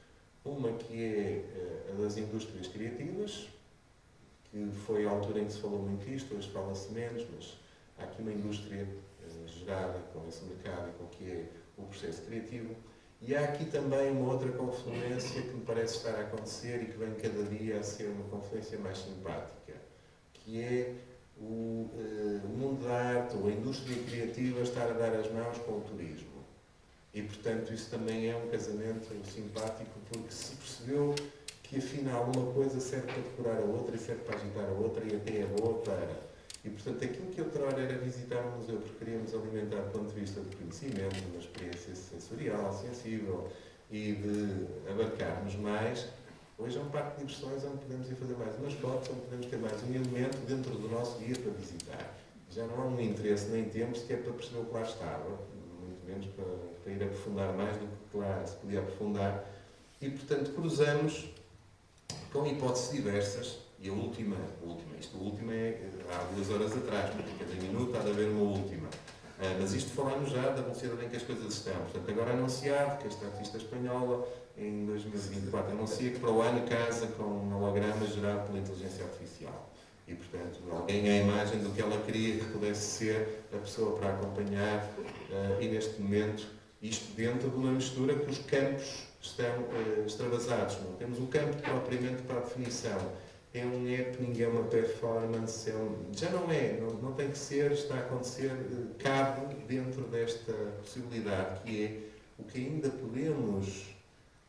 Uma que é a das indústrias criativas, que foi a altura em que se falou muito isto, hoje fala-se menos, mas há aqui uma indústria gerada com esse mercado e com o que é o processo criativo. E há aqui também uma outra confluência que me parece estar a acontecer e que vem cada dia a ser uma confluência mais simpática, que é o mundo da arte ou a indústria criativa estar a dar as mãos com o turismo. E, portanto, isso também é um casamento simpático, porque se percebeu que, afinal, uma coisa serve para decorar a outra e serve para agitar a outra e até é boa para... E, portanto, aquilo que outrora era visitar um museu porque queríamos alimentar do ponto de vista do conhecimento, de uma experiência sensorial, sensível e de abarcarmos mais, hoje é um parque de diversões onde podemos ir fazer mais umas fotos, onde podemos ter mais um elemento dentro do nosso guia para visitar. Já não há um interesse nem temos que é para perceber o que lá estava, muito menos para ir aprofundar mais do que lá se podia aprofundar. E, portanto, cruzamos com hipóteses diversas. E a última é há 2 horas atrás, porque cada minuto há de haver uma última. Mas isto falamos já da velocidade em que as coisas estão. Portanto, agora anunciado que esta artista espanhola, em 2024, anuncia que para o ano casa com um holograma gerado pela inteligência artificial. E, portanto, alguém à imagem do que ela queria que pudesse ser a pessoa para acompanhar. E, neste momento, isto dentro de uma mistura que os campos estão extravasados. Não temos um campo propriamente para a definição. É um happening, é uma performance, já não é, não tem que ser, está a acontecer, cabe dentro desta possibilidade, que é o que ainda podemos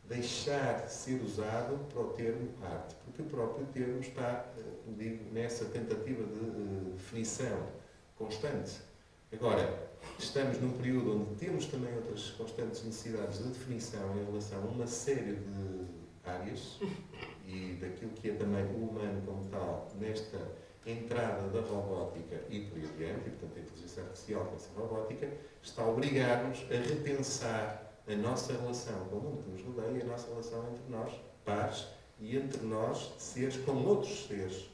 deixar de ser usado para o termo arte, porque o próprio termo está, digo, nessa tentativa de definição constante. Agora, estamos num período onde temos também outras constantes necessidades de definição em relação a uma série de áreas, e daquilo que é também o humano como tal, nesta entrada da robótica e por aí adiante, e portanto a inteligência artificial com essa robótica, está a obrigar-nos a repensar a nossa relação com o mundo que nos rodeia e a nossa relação entre nós, pares, e entre nós, seres com outros seres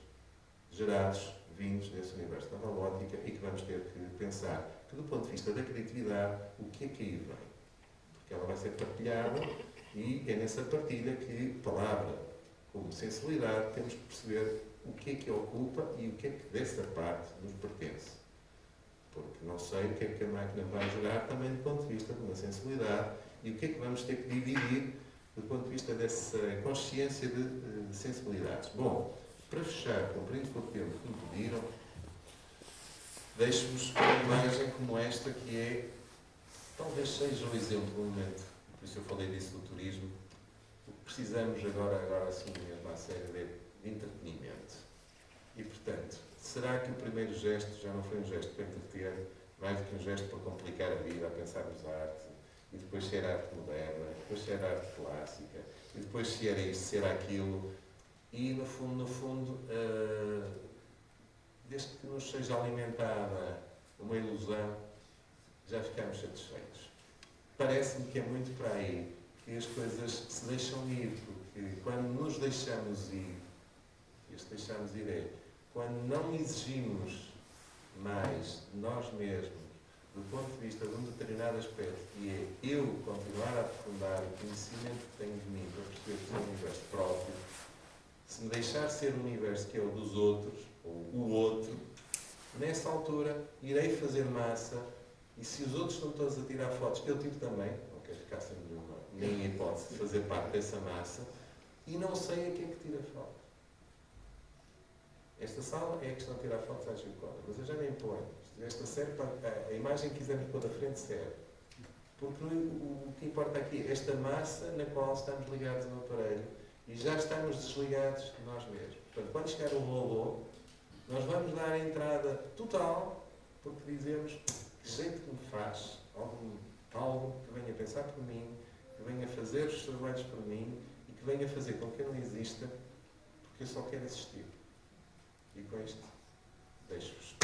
gerados, vindos desse universo da robótica, e que vamos ter que pensar que, do ponto de vista da criatividade, o que é que aí vem? Porque ela vai ser partilhada e é nessa partilha que palavra como sensibilidade, temos que perceber o que ocupa e o que é que dessa parte nos pertence. Porque não sei o que é que a máquina vai gerar também do ponto de vista de uma sensibilidade e o que é que vamos ter que dividir do ponto de vista dessa consciência de sensibilidades. Bom, para fechar, cumprindo com o tempo que me pediram, deixo-vos com uma imagem como esta que é, talvez seja o exemplo do momento, por isso eu falei disso do turismo. Precisamos agora sim mesmo à série de entretenimento. E, portanto, será que o primeiro gesto já não foi um gesto para entreter, mais do que um gesto para complicar a vida, a pensarmos arte, e depois se era arte moderna, depois se era arte clássica, e depois se era isto, se era aquilo, e no fundo, desde que nos seja alimentada uma ilusão, já ficamos satisfeitos. Parece-me que é muito para aí que as coisas se deixam ir, porque quando nos deixamos ir, este deixamos ir é quando não exigimos mais de nós mesmos, do ponto de vista de um determinado aspecto, que é eu continuar a aprofundar o conhecimento que tenho de mim para perceber que sou um universo próprio, se me deixar ser o universo que é o dos outros, ou o outro, nessa altura irei fazer massa, e se os outros estão todos a tirar fotos, eu tiro também, não quero ficar sem nem hipótese de fazer parte dessa massa, e não sei a quem é que tira foto. Esta sala é a questão de tirar fotos às 5 horas, mas eu já nem ponho. Esta serve para a imagem que quisermos pôr da frente serve. Porque o que importa aqui é esta massa na qual estamos ligados ao aparelho e já estamos desligados de nós mesmos. Portanto, quando chegar o robô, nós vamos dar a entrada total, porque dizemos que jeito que me faz, algo que venha pensar por mim, que venha fazer os trabalhos por mim e que venha fazer com que eu não exista, porque eu só quero existir. E com isto, deixo-vos.